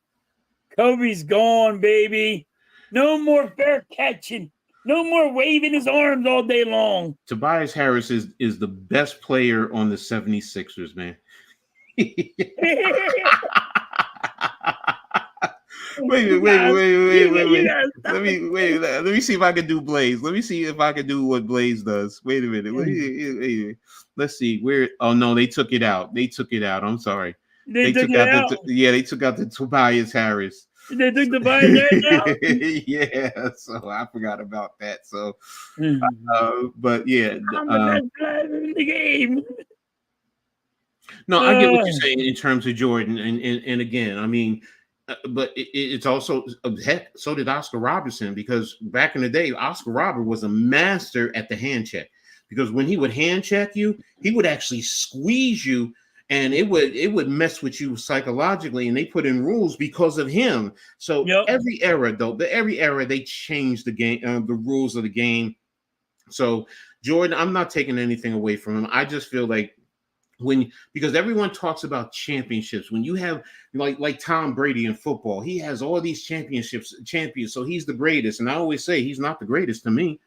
Kobe's gone, baby. No more fair catching. No more waving his arms all day long. Tobias Harris is the best player on the 76ers, man. Wait. Let me see if I can do Blaze. Let me see if I can do what Blaze does. Wait a minute. Wait. Let's see. Oh no, they took it out. I'm sorry. They took out they took out the Tobias Harris. They took Tobias Harris out? Yeah, so I forgot about that. So, but yeah. I'm the best player in the game. No, I get what you're saying in terms of Jordan. And again, but it's also, heck, so did Oscar Robertson, because back in the day, Oscar Robertson was a master at the hand check, because when he would hand check you, he would actually squeeze you, and it would mess with you psychologically, and they put in rules because of him. So every era they changed the game, the rules of the game. So Jordan, I'm not taking anything away from him. I just feel like because everyone talks about championships, when you have like Tom Brady in football, he has all these champions, so he's the greatest. And I always say he's not the greatest to me.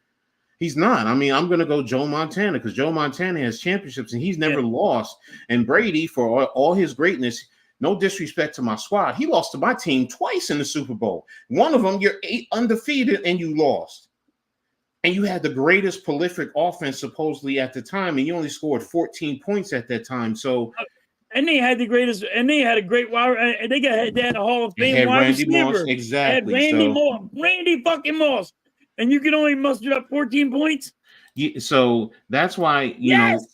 He's not. I'm going to go Joe Montana, because Joe Montana has championships and he's never lost. And Brady, for all his greatness, no disrespect to my squad, he lost to my team twice in the Super Bowl. One of them, you're 8 undefeated and you lost. And you had the greatest prolific offense supposedly at the time, and you only scored 14 points at that time. So, and they had the greatest, and they had a great wide. And they had a Hall of Fame wide receiver. Moss, exactly. Randy fucking Moss. and you can only muster up 14 points. So that's why Yes,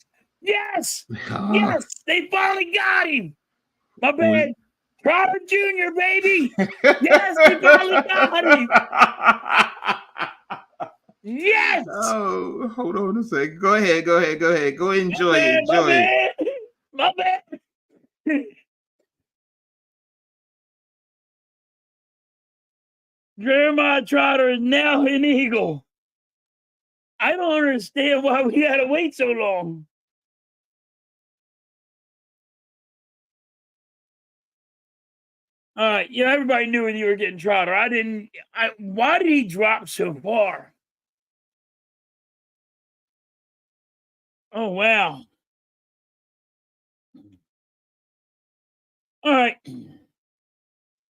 uh, they finally got him. My well, bad, Trotter Jr. Baby. Yes, they finally got him. Yes. Oh, hold on a second. Go ahead. Go enjoy it. My Enjoy it. bad. My bad. Jeremiah Trotter is now an Eagle. I don't understand why we had to wait so long. All right, everybody knew you were getting Trotter. Why did he drop so far? Oh, wow. All right.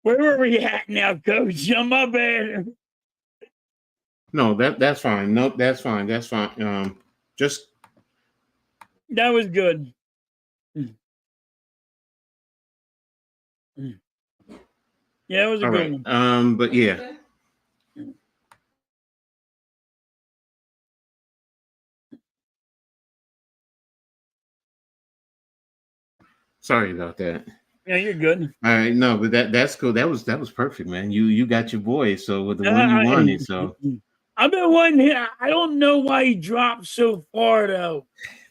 Where were we at now, Coach? My bad. No, that's fine. Nope, that's fine. That's fine. Just That was good. Yeah, it was a all good right. one. But yeah. Sorry about that. Yeah, you're good. All right, no, but that's cool. That was perfect, man. You got your boy, so with the one you wanted, so I've been wanting him. I don't know why he dropped so far though.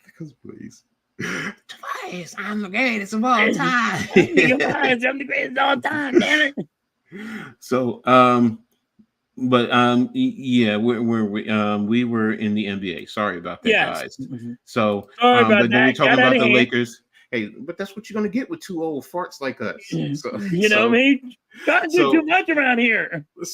because please. Twice, I'm the greatest of all time. I'm the greatest of all time, damn it. So but yeah, we were in the NBA. Sorry about that, Yes. guys. So Sorry about but then we're that. talking Got out about of the hand. Lakers. Hey, but that's what you're gonna get with two old farts like us. So you know me. Can't do too much around here. But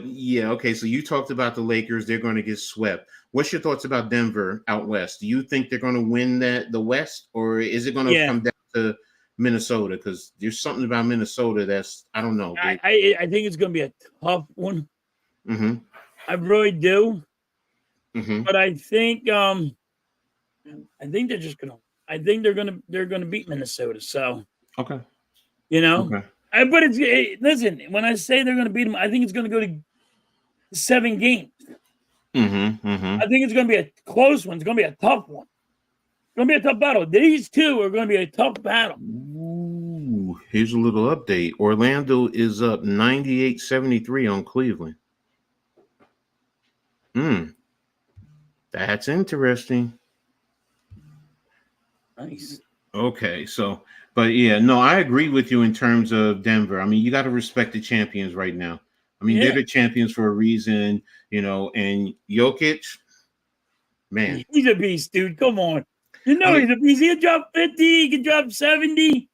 yeah, okay. So you talked about the Lakers, they're gonna get swept. What's your thoughts about Denver out west? Do you think they're gonna win the West, or is it gonna come down to Minnesota? Because there's something about Minnesota that's I don't know. I think it's going to be a tough one. Mm-hmm. I really do. Mm-hmm. But I think they're just gonna. I think they're gonna beat Minnesota. So Okay. but listen. When I say they're gonna beat them, I think it's gonna go to 7 games. Mm-hmm. Mm-hmm. I think it's gonna be a close one. It's gonna be a tough one. It's gonna be a tough battle. These two are gonna be a tough battle. Ooh, here's a little update. Orlando is up 98-73 on Cleveland. That's interesting. Nice. Okay, so, but yeah, no, I agree with you in terms of Denver. I mean, you got to respect the champions right now. I mean, they're the champions for a reason, and Jokic, man, he's a beast, dude. Come on. He's a beast. He can drop 50, he can drop 70.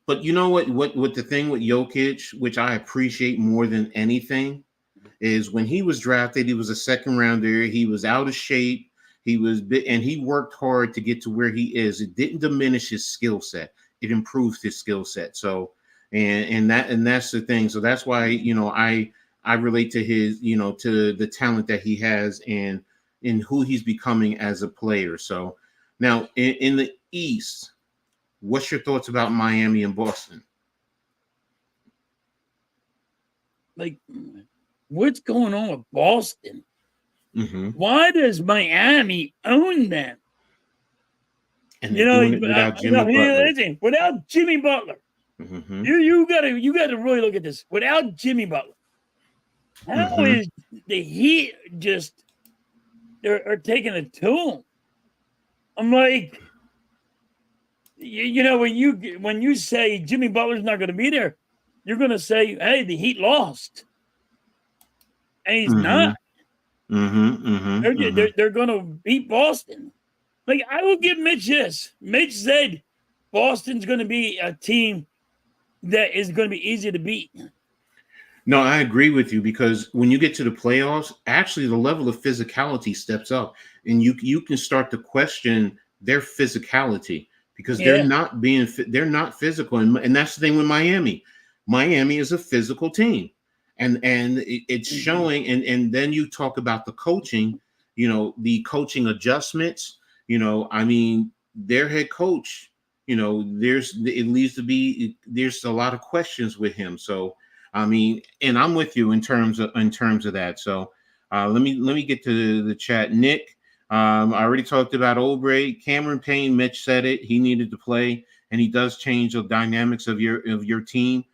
But you know what the thing with Jokic, which I appreciate more than anything, is when he was drafted, he was a second rounder. He was out of shape. And he worked hard to get to where he is. It didn't diminish his skill set. It improved his skill set. So, and that's the thing. So that's why, I relate to his, to the talent that he has and in who he's becoming as a player. So now in the East, what's your thoughts about Miami and Boston? Like, what's going on with Boston? Mm-hmm. Why does Miami own them? And they're doing it without Jimmy Butler. Listen, without Jimmy Butler, mm-hmm. you gotta really look at this. Without Jimmy Butler, how is the Heat just they're taking a toll? I'm like, when you say Jimmy Butler's not going to be there, you're going to say, hey, the Heat lost, and he's not. They're going to beat Boston. Like, I will give Mitch this. Mitch said Boston's going to be a team that is going to be easy to beat. No, I agree with you because when you get to the playoffs, actually the level of physicality steps up, and you can start to question their physicality because they're not physical, and that's the thing with Miami. Miami is a physical team, and it's showing. And then you talk about the coaching, the coaching adjustments. I mean, their head coach, there's a lot of questions with him. So. I mean, and I'm with you in terms of that. So let me get to the chat. Nick, I already talked about Oubre. Cameron Payne, Mitch said it. He needed to play, and he does change the dynamics of your team.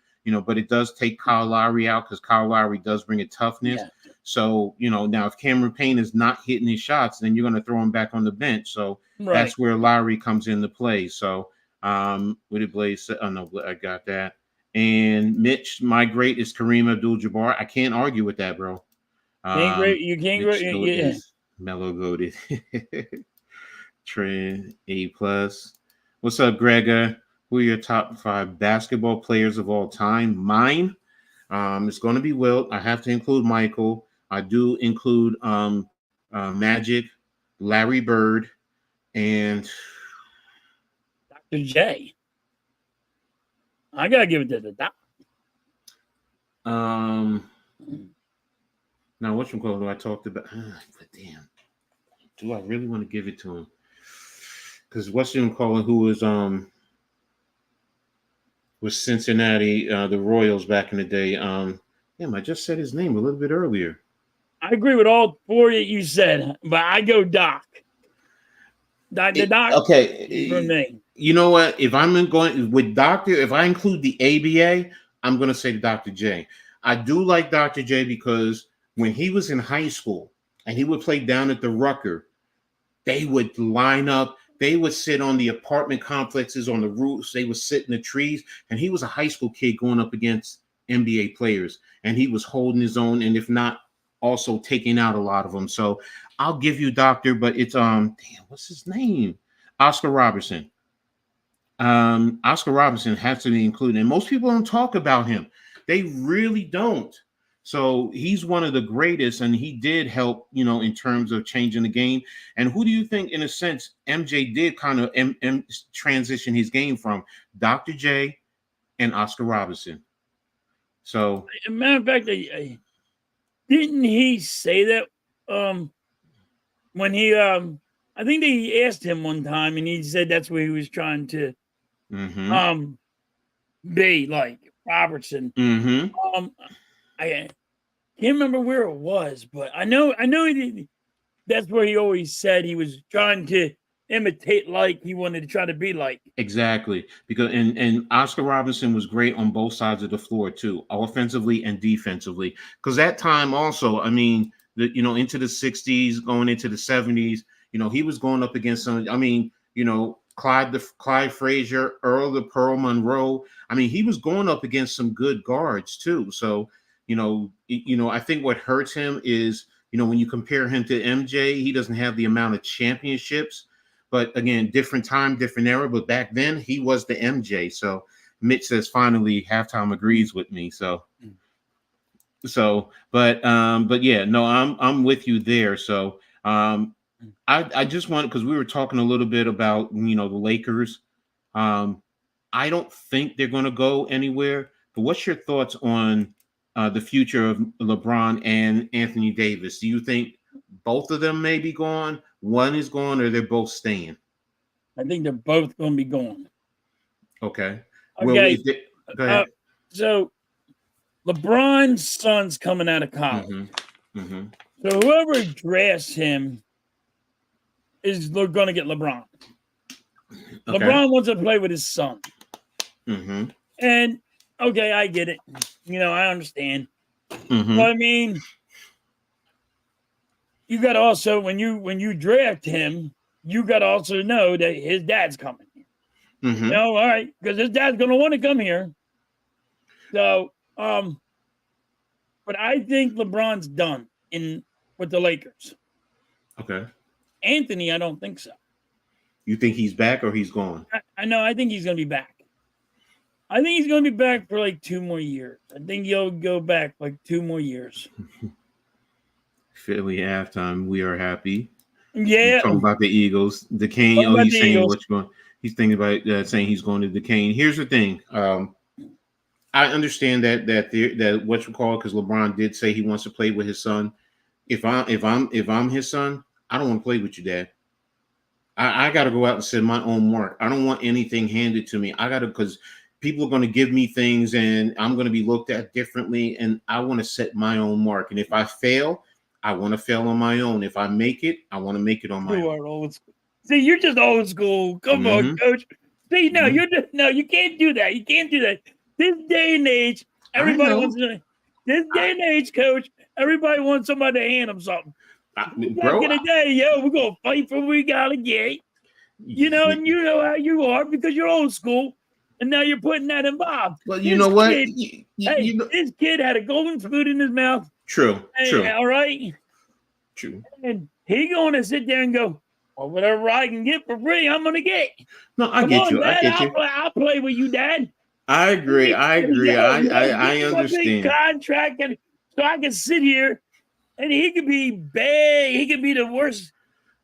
But it does take Kyle Lowry out because Kyle Lowry does bring a toughness. Yeah. So, now if Cameron Payne is not hitting his shots, then you're going to throw him back on the bench. So Right. that's where Lowry comes into play. So, what did Blaze say? Oh, no, I got that. And Mitch, my great is Kareem Abdul-Jabbar. I can't argue with that, bro. You can't Mitch go. Goat Yeah. is mellow goated. Trend A+. What's up, Gregor? Who are your top 5 basketball players of all time? Mine, it's going to be Wilt. I have to include Michael. I do include Magic, Larry Bird, and Dr. J. I gotta give it to the doc. now whatchamacallit I talked about? But damn, do I really want to give it to him? Because whatchamacallit who was Cincinnati, the Royals back in the day. Damn, I just said his name a little bit earlier. I agree with all 4 that you said, but I go Doc. Doc Okay. For me. You know what? If I'm going with Doctor, if I include the ABA, I'm going to say Dr. J. I do like Dr. J because when he was in high school and he would play down at the Rucker, they would line up. They would sit on the apartment complexes on the roofs. They would sit in the trees. And he was a high school kid going up against NBA players. And he was holding his own. And if not, also taking out a lot of them. So I'll give you Doctor, but it's damn, what's his name? Oscar Robertson. Oscar Robertson has to be included. And most people don't talk about him. They really don't. So he's one of the greatest, and he did help, in terms of changing the game. And who do you think, in a sense, MJ did kind of transition his game from? Dr. J and Oscar Robertson. So, as a matter of fact, didn't he say that when he I think they asked him one time, and he said that's where he was trying to be like Robertson. I can't remember where it was, but I know that's where he always said he was trying to imitate, like he wanted to try to be like. Exactly, because and Oscar Robinson was great on both sides of the floor too, offensively and defensively. Because that time also, I mean, into the 60s, going into the 70s, he was going up against some. I mean, Clyde Frazier, Earl the Pearl Monroe. I mean, he was going up against some good guards too. So, I think what hurts him is, when you compare him to MJ, he doesn't have the amount of championships. But again, different time, different era. But back then, he was the MJ. So Mitch says finally halftime agrees with me. But yeah, no, I'm with you there. So I just want, because we were talking a little bit about the Lakers. I don't think they're going to go anywhere. But what's your thoughts on the future of LeBron and Anthony Davis? Do you think both of them may be gone? One is gone, or they're both staying? I think they're both going to be gone. Okay. Okay. Well, go ahead. So LeBron's son's coming out of college. So whoever drafts him is going to get LeBron. Okay. LeBron wants to play with his son. And okay, I get it. I understand. But I mean, you got to also, when you draft him, you got to also know that his dad's coming. All right, because his dad's going to want to come here. So, but I think LeBron's done with the Lakers. Okay. Anthony, I don't think so. You think he's back or he's gone? I know. I think he's going to be back. I think he's going to be back for like 2 more years. I think he'll go back like 2 more years. Philly halftime. We are happy. Yeah. He's talking about the Eagles. Duquesne. Oh, he's saying what's going. He's thinking about saying he's going to Duquesne. Here's the thing. I understand that what you call it, because LeBron did say he wants to play with his son. If I'm his son, I don't want to play with you, Dad. I got to go out and set my own mark. I don't want anything handed to me. I got to, because people are going to give me things and I'm going to be looked at differently. And I want to set my own mark. And if I fail, I want to fail on my own. If I make it, I want to make it on my You own. are old school. See, you're just old school. Come on, coach. See, no, you're just, no, you can't do that. You can't do that. This day and age, everybody wants to. This day and age, coach, everybody wants somebody to hand them something. Back in the day, yo, we're gonna fight for what we gotta get. You know, and you know how you are because you're old school, and now you're putting that in Bob. Well, you know what? This kid had a golden spoon in his mouth. True. All right. True. And he gonna sit there and go, well, whatever I can get for free, I'm gonna get. No, I get you. Dad, I get you. I'll play with you, Dad. I agree. I understand. Contract, and so I can sit here, and he could be bad. He could be the worst.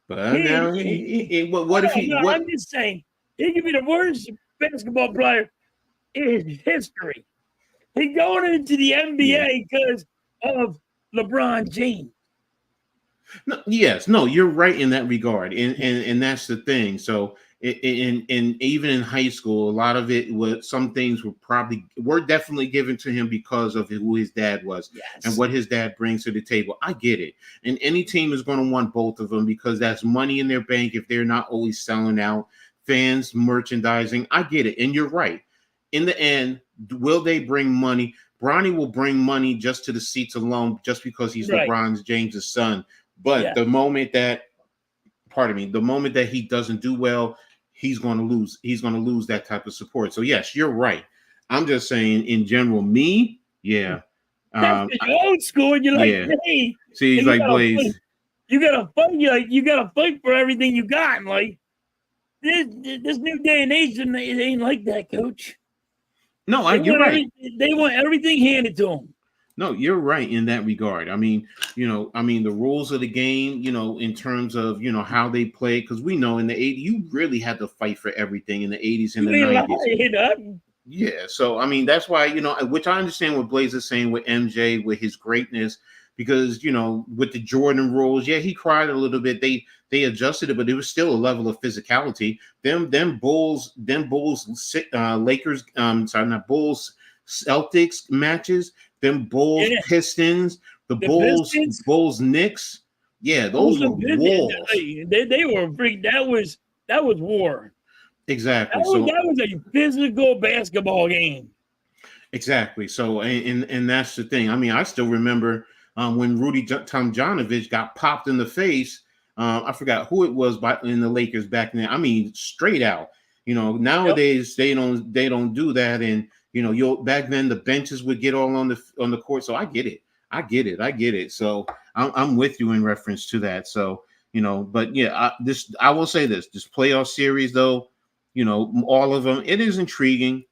But now, what if he? What? I'm just saying, he could be the worst basketball player in history. He's going into the NBA because of LeBron James. No, yes, no, you're right in that regard, and that's the thing. So, in even in high school, a lot of it was some things were definitely given to him because of who his dad was and what his dad brings to the table. I get it, and any team is going to want both of them because that's money in their bank if they're not always selling out, fans, merchandising. I get it, and you're right. In the end, will they bring money? Bronny will bring money just to the seats alone, just because he's LeBron James' son. But the moment that he doesn't do well, he's going to lose. He's going to lose that type of support. So yes, you're right. I'm just saying in general, me, you're old school, and you're like, hey, see, he's like Blaze. You gotta fight. You gotta fight for everything you got. And like this new day and age, it ain't like that, Coach. No, you're right. They want everything handed to them. No, you're right in that regard. I mean, the rules of the game, in terms of, how they play, because we know in the 80s, you really had to fight for everything in the 80s and the 90s. Yeah. So, I mean, that's why, which I understand what Blaze is saying with MJ, with his greatness, because, with the Jordan rules, he cried a little bit. They adjusted it, but it was still a level of physicality. Them Bulls, Lakers, not Bulls, Celtics matches, them Bulls, Pistons, the Bulls, Knicks. Yeah, those were wars. They were freak. That was war. Exactly. That was a physical basketball game. Exactly. So, and that's the thing. I mean, I still remember when Rudy Tomjanovich got popped in the face. I forgot who it was in the Lakers back then. I mean, straight out. Nowadays they don't do that, and back then the benches would get all on the court. So I get it. So I'm with you in reference to that. So but yeah, I will say this playoff series though, all of them, it is intriguing.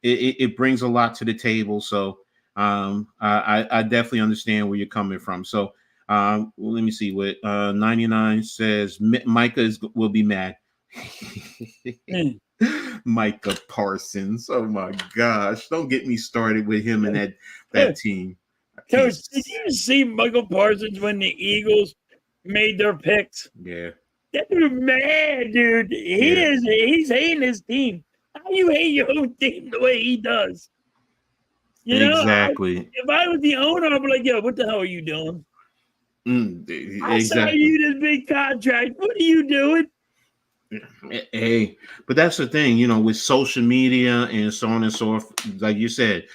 It brings a lot to the table. So I definitely understand where you're coming from. So let me see what 99 says. Micah will be mad. Micah Parsons. Oh my gosh. Don't get me started with him and that team. Coach, did you see Michael Parsons when the Eagles made their picks? Yeah. That dude mad, dude. He's hating his team. How you hate your own team the way he does? Exactly. If I was the owner, I'd be like, yo, what the hell are you doing? Exactly. I saw you this big contract. What are you doing? Hey, but that's the thing, with social media and so on and so forth. Like you said,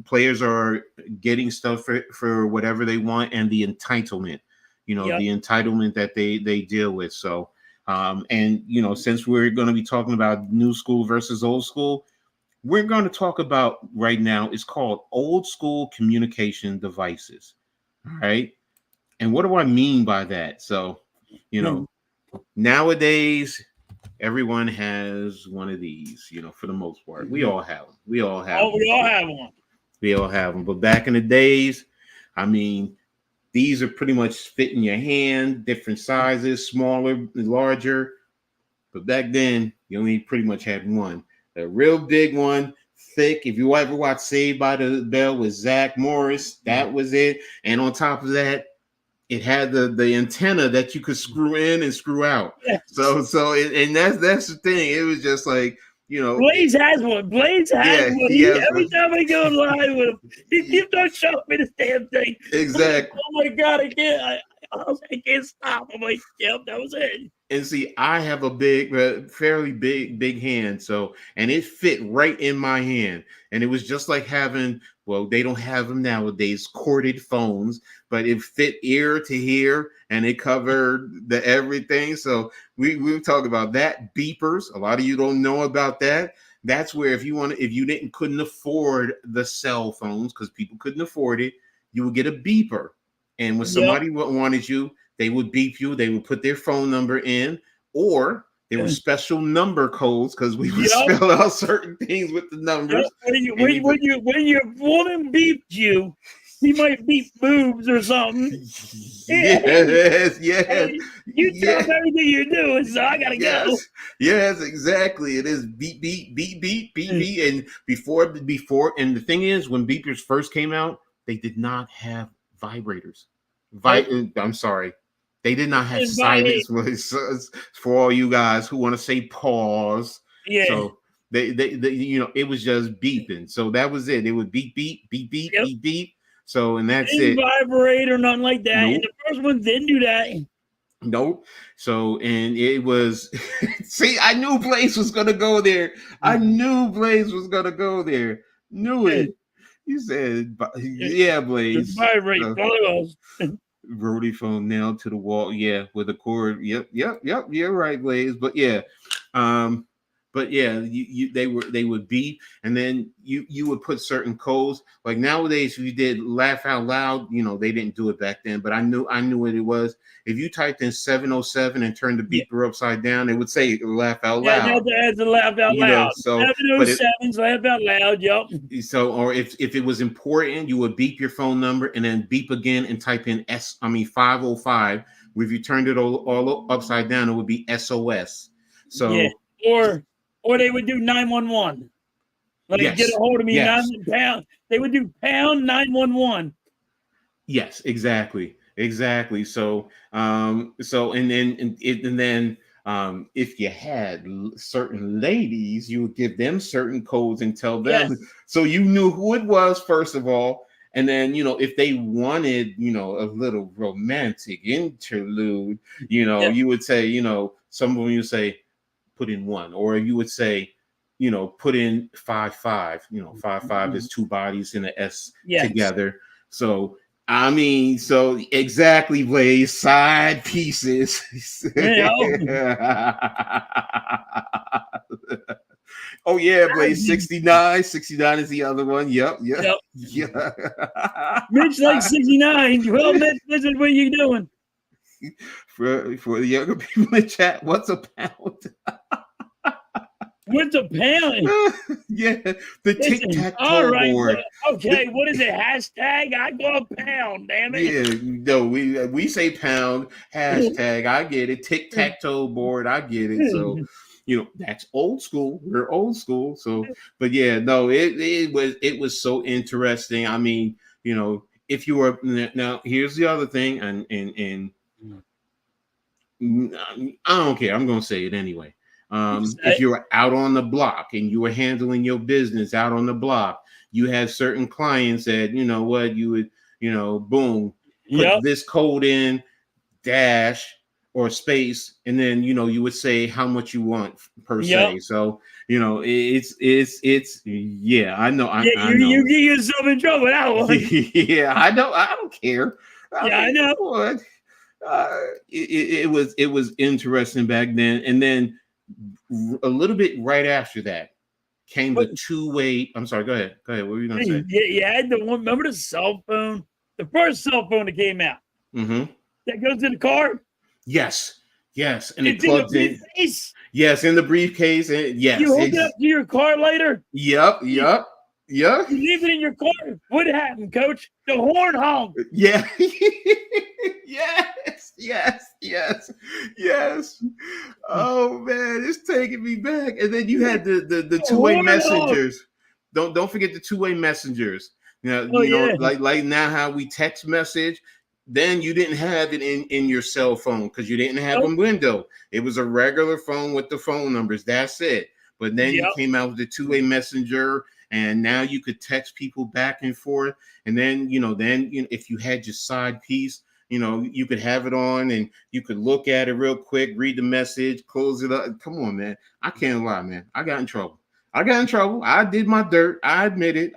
players are getting stuff for whatever they want, and the entitlement, the entitlement that they deal with. So, and since we're going to be talking about new school versus old school, we're going to talk about right now. It's called old school communication devices. All right, and what do I mean by that? So, nowadays, everyone has one of these, for the most part. We all have them. We all have one. We all have them. But back in the days, I mean, these are pretty much fit in your hand, different sizes, smaller, larger. But back then, you only pretty much had one. A real big one, thick. If you ever watched Saved by the Bell with Zach Morris, that was it. And on top of that, it had the antenna that you could screw in and screw out. Yes. So and that's the thing. It was just like, Blaze has one. Blaze has one. he has Every one. time I go live with him, he keeps on showing me this damn thing. Exactly. Oh my god, I can't stop. I'm like, yep, that was it. And see, I have a fairly big hand. So, and it fit right in my hand. And it was just like having, well, they don't have them nowadays, corded phones, but it fit ear to ear and it covered the everything. So we talk about that. Beepers. A lot of you don't know about that. That's where if you couldn't afford the cell phones because people couldn't afford it, you would get a beeper. And when somebody wanted you, they would beep you. They would put their phone number in, or there were special number codes because we would spell out certain things with the numbers. When your woman beeped you, he might beep boobs or something. Yes. You tell him everything you're doing, so I gotta go. Yes, exactly. It is beep, beep, beep, beep, beep, beep. And before, and the thing is, when beepers first came out, they did not have vibrators. I'm sorry. They did not have silence for all you guys who want to say pause. Yeah. So they it was just beeping. So that was it. It would beep, beep, beep, beep, beep, beep. So, and that's it. Vibrate or nothing like that. Nope. And the first one didn't do that. Nope. So, and it was, see, I knew Blaze was going to go there. I knew Blaze was going to go there. Knew it. You said, yeah, Blaze. Vibrate photos. Rotary phone nailed to the wall. Yeah, with a cord. Yep. You're right, Blaze. But yeah, they would beep, and then you would put certain codes. Like nowadays, if you did laugh out loud, they didn't do it back then, but I knew what it was. If you typed in 707 and turned the beeper upside down, it would say laugh out loud. Yeah, that's a laugh out loud. So 707's laugh out loud. Yep. So, or if it was important, you would beep your phone number and then beep again and type in 505. If you turned it all upside down, it would be SOS. So or they would do 911. Like get a hold of me, pound. They would do pound 911. Yes, exactly. So, and then if you had certain ladies, you would give them certain codes and tell them, so you knew who it was first of all. And then, if they wanted, a little romantic interlude, you would say, some of them you say, put in 1, or you would say, put in 55. 55 is 2 bodies in an S together. So, I mean, so exactly, Blaze, side pieces. Oh yeah, Blaze, 69. 69 is the other one. Yep. Yeah. Mitch like 69. Well, Mitch, this is what you doing. For the younger people in chat, what's a pound? What's a pound? Yeah, the tic-tac-toe board. Okay, what is it? Hashtag I go pound, damn it. Yeah, no, we say pound, hashtag, I get it. Tic-tac-toe board, I get it. So, that's old school. We're old school. So, but yeah, no, it was so interesting. I mean, if you were, now here's the other thing, and I don't care. I'm going to say it anyway. If you were out on the block and you were handling your business out on the block, you had certain clients that, you would, boom, put this code in, dash or space, and then, you would say how much you want per se. So, it's yeah, I know. I know. You get yourself in trouble with that one. Yeah, I know. I don't care. I know. What? It was interesting back then, and then a little bit right after that came the two-way. I'm sorry. Go ahead. What were you gonna say? Yeah, you had the one. Remember the cell phone? The first cell phone that came out. Mm-hmm. That goes in the car. Yes, and it plugs in. Yes, in the briefcase, and yes, you hook it up to your car later. Yep. You leave it in your car. What happened, Coach? The horn honked. Yeah. Yes. Oh man, it's taking me back. And then you had the two-way messengers. Don't forget the two-way messengers. Like now how we text message. Then you didn't have it in your cell phone because you didn't have a window. It was a regular phone with the phone numbers. That's it. But then you came out with the two-way messenger, and now you could text people back and forth. And then, if you had your side piece, you could have it on and you could look at it real quick, read the message, close it up. Come on, man. I can't lie, man. I got in trouble. I did my dirt. I admit it.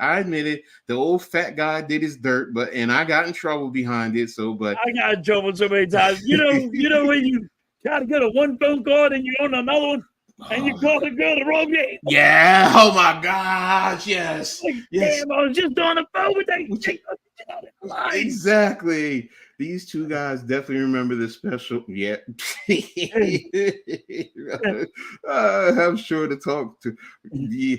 The old fat guy did his dirt, and I got in trouble behind it. So, but I got in trouble so many times. You know when you try to get a one phone call and you're on another one and you call the girl the wrong name. Yeah. Oh my gosh. Yes. Yes. Damn, I was just on the phone with that. Exactly. These two guys definitely remember the special. Yeah. I'm sure to talk to. Yeah.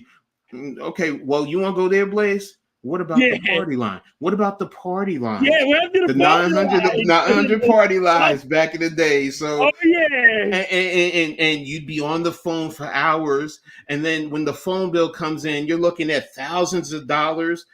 Okay. Well, you want to go there, Blaze? What about the party line? What about the party line? Yeah, we're the 900 party lines back in the day. So, and you'd be on the phone for hours, and then when the phone bill comes in, you're looking at thousands of dollars.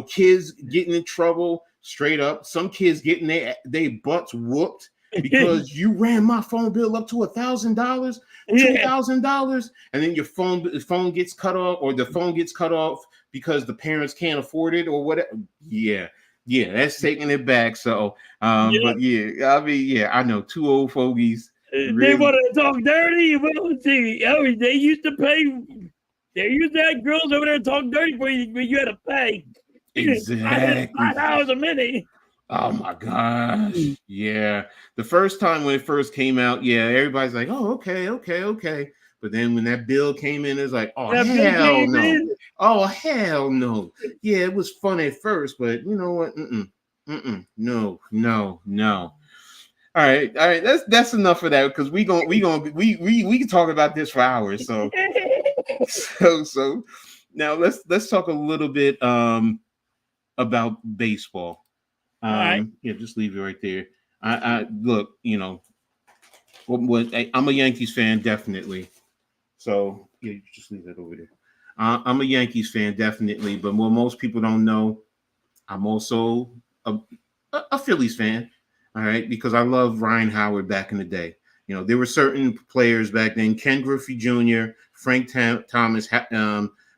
Kids getting in trouble straight up. Some kids getting their butts whooped because you ran my phone bill up to $1,000, $2,000, and then your phone gets cut off, or the phone gets cut off because the parents can't afford it or whatever. Yeah, that's taking it back. So, but I know two old fogies. They want to talk dirty. Well, see, they used to pay. They used to have girls over there talk dirty for you, but you had to pay. Exactly. $5 a minute. Oh my gosh. Yeah. The first time when it first came out, everybody's like, oh, okay. But then when that bill came in, it's like, oh, hell no. Oh, hell no. Yeah, it was fun at first, but you know what? No. All right. That's enough of that, because we can talk about this for hours. So so now let's talk a little bit about baseball. Right. Yeah, just leave it right there. I look, I'm a Yankees fan, definitely. So you just leave that over there. I'm a Yankees fan, definitely, but what most people don't know, I'm also a Phillies fan. All right, because I love Ryan Howard back in the day. There were certain players back then: Ken Griffey Jr., Frank Thomas,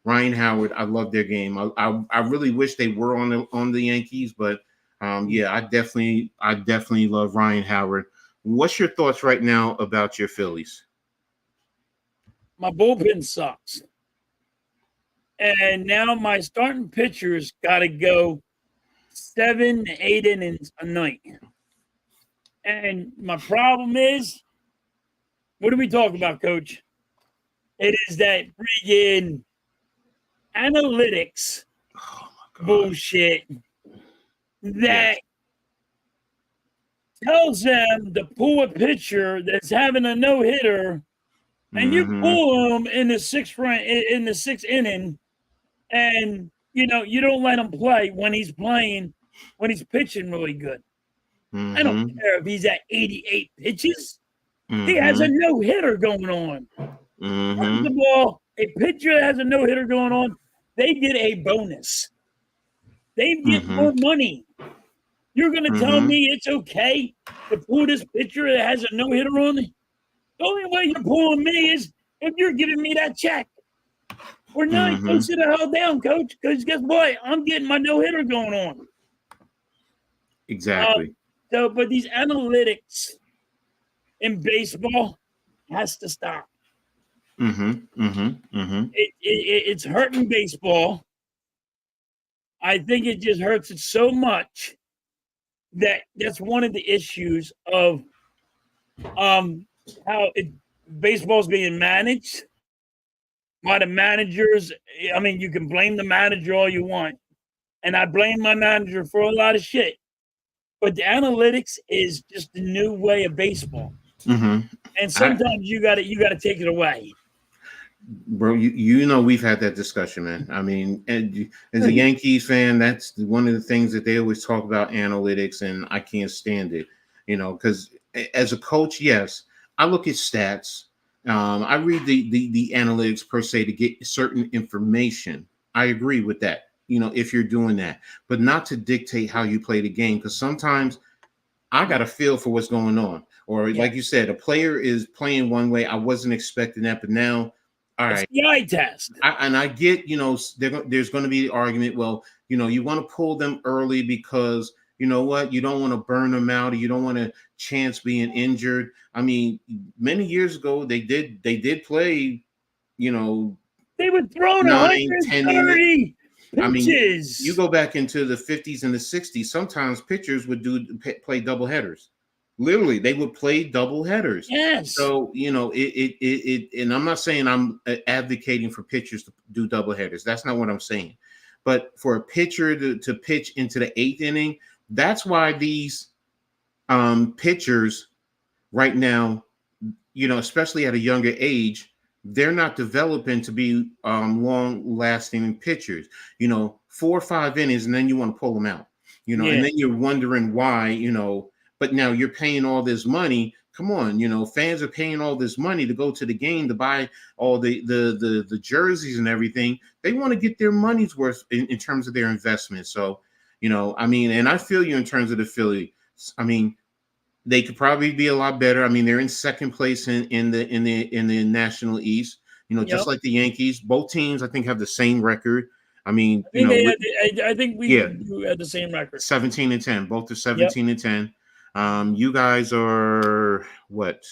Ryan Howard. I love their game. I really wish they were on the Yankees, but I definitely love Ryan Howard. What's your thoughts right now about your Phillies? My bullpen sucks, and now my starting pitchers got to go 7 to 8 innings a night. And my problem is, what are we talking about, Coach? It is that freaking analytics bullshit that tells them to pull a pitcher that's having a no-hitter, and you pull him in the sixth inning, and you don't let him play when he's pitching really good. I don't care if he's at 88 pitches. He has a no-hitter going on. First of all, a pitcher that has a no-hitter going on, they get a bonus. They get more money. You're going to tell me it's okay to pull this pitcher that has a no-hitter on? The only way you're pulling me is if you're giving me that check. Or not, go sit the hell down, Coach, because guess what? I'm getting my no-hitter going on. Exactly. But these analytics in baseball has to stop. It's hurting baseball. I think it just hurts it so much that's one of the issues of how baseball's being managed by the managers. I mean, you can blame the manager all you want, and I blame my manager for a lot of shit. But the analytics is just the new way of baseball, and sometimes you got to take it away. Bro, we've had that discussion, man. I mean, and as a Yankees fan, that's one of the things that they always talk about, analytics, and I can't stand it. Because as a coach, yes, I look at stats. I read the analytics per se to get certain information. I agree with that. If you're doing that, but not to dictate how you play the game, because sometimes I got a feel for what's going on. Or like you said, a player is playing one way. I wasn't expecting that, but now all It's right. the eye test. I get, there's going to be the argument. Well, you want to pull them early because you know what, you don't want to burn them out, or you don't want to chance being injured. I mean, many years ago they did play, you know, They were throwing 9, 10 innings. 130 I mean, you pitches. go back into the 50s and the 60s, sometimes pitchers would play double headers. Literally, they would play double headers. Yes. So, and I'm not saying I'm advocating for pitchers to do double headers. That's not what I'm saying. But for a pitcher to pitch into the 8th inning, that's why these pitchers right now, especially at a younger age, they're not developing to be long-lasting pitchers. 4 or 5 innings, and then you want to pull them out. And then you're wondering why. But now you're paying all this money. Come on, fans are paying all this money to go to the game, to buy all the jerseys and everything. They want to get their money's worth in terms of their investment. So, I mean, and I feel you in terms of the Phillies. I mean, they could probably be a lot better. I mean, they're in second place in the National East. Just like the Yankees. Both teams, I think, have the same record. I mean, I think we had the same record. 17-10. Both are 17-10. You guys are what?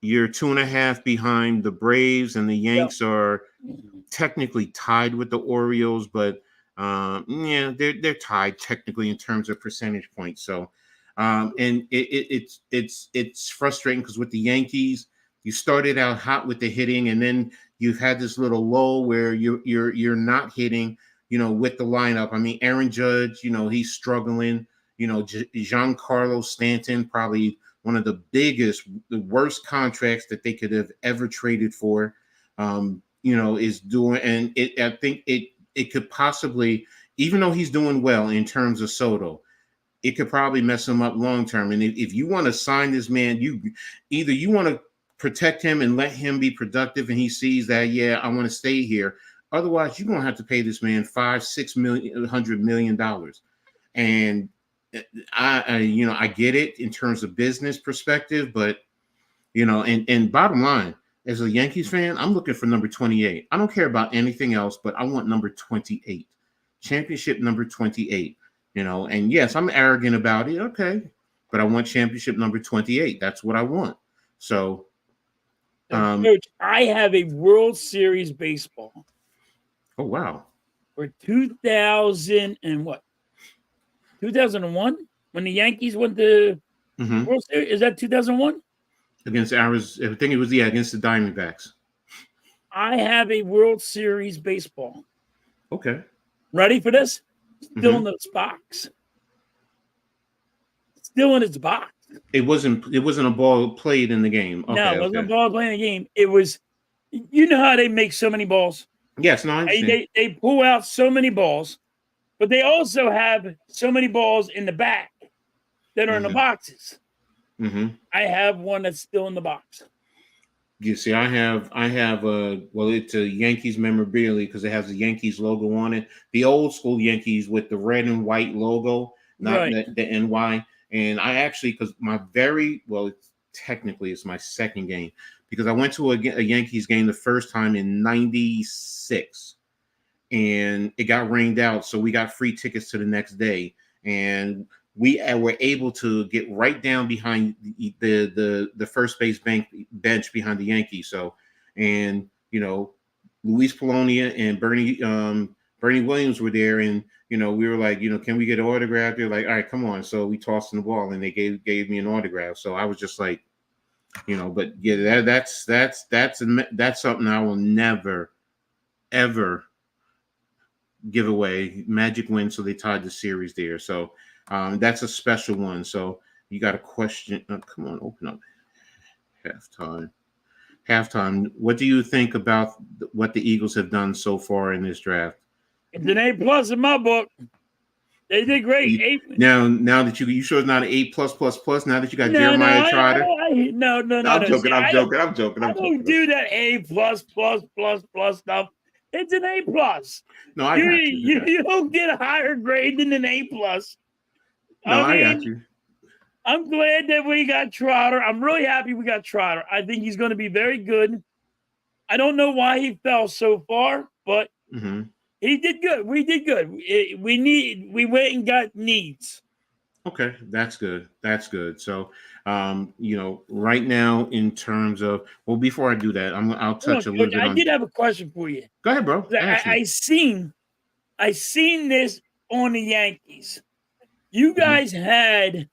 You're 2.5 behind the Braves, and the Yanks are technically tied with the Orioles, but they're tied technically in terms of percentage points. So, and it's frustrating because with the Yankees, you started out hot with the hitting, and then you've had this little lull where you're not hitting, with the lineup. I mean, Aaron Judge, he's struggling. Giancarlo Stanton, probably one of the worst contracts that they could have ever traded for, is doing, and I think it could possibly, even though he's doing well in terms of Soto, it could probably mess him up long term. And if you want to sign this man, you want to protect him and let him be productive, and he sees that, I want to stay here. Otherwise, you're gonna have to pay this man $500 million, $600 million. And I get it in terms of business perspective, but and bottom line, as a Yankees fan, I'm looking for number 28. I don't care about anything else, but I want number 28, championship number 28. And yes, I'm arrogant about it. Okay, but I want championship number 28. That's what I want. So, Coach, I have a World Series baseball. Oh wow! For 2000 and what? 2001 when the Yankees went to World Series. Is that 2001? Against Arizona, I think it was against the Diamondbacks. I have a World Series baseball. Okay. Ready for this? Still in its box. Still in its box. It wasn't a ball played in the game. Okay, no, it wasn't a ball played in the game. It was. You know how they make so many balls? Yes, no, I understand. They pull out so many balls, but they also have so many balls in the back that are in the boxes. I have one that's still in the box. You see, I have it's a Yankees memorabilia because it has the Yankees logo on it. The old school Yankees with the red and white logo, not the NY. And I actually, because technically it's my second game, because I went to a Yankees game the first time in '96, and it got rained out, so we got free tickets to the next day, and we were able to get right down behind the first base bench behind the Yankees. So, and Luis Polonia and Bernie Williams were there, and we were like, can we get an autograph? They're like, all right, come on. So we tossed in the ball, and they gave me an autograph. So I was just like, but yeah, that's something I will never ever give away. Magic win, so they tied the series there. So that's a special one. So you got a question? Come on, open up. Halftime. What do you think about what the Eagles have done so far in this draft? It's an A+ in my book. They did great. Now that you sure it's not an A+++. Now that you got Jeremiah Trotter. No. I'm joking. I don't do that A+++ stuff. It's an A+. No, I got you. You don't get a higher grade than an A+. I got you. I'm glad that we got Trotter. I'm really happy we got Trotter. I think he's going to be very good. I don't know why he fell so far, but Mm-hmm. he did good. We did good. We went and got needs. Okay, that's good. That's good. So, right now, in terms of, well, before I do that, I'll Hold on, touch a Coach. little bit I on. did have a question for you. Go ahead, bro. Ask me. I seen this on the Yankees. You Mhm. guys had,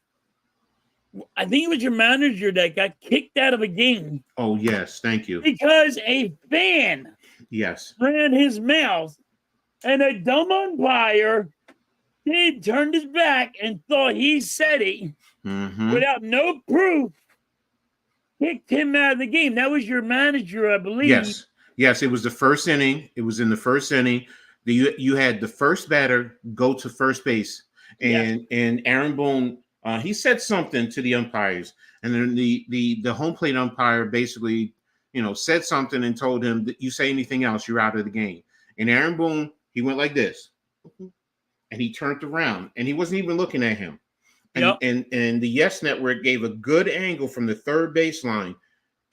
I think it was your manager that got kicked out of a game Oh, yes. Thank you. because a fan Yes. ran his mouth, and a dumb umpire turned his back and thought he said it Mm-hmm. without no proof, kicked him out of the game. That was your manager, I believe. Yes. Yes. It was the first inning. It was in the first inning. You had the first batter go to first base, Yes. and Aaron Boone, he said something to the umpires, and then the home plate umpire basically, said something and told him that you say anything else, you're out of the game. And Aaron Boone, he went like this, and he turned around, and he wasn't even looking at him. And Yep. and the Yes Network gave a good angle from the third baseline,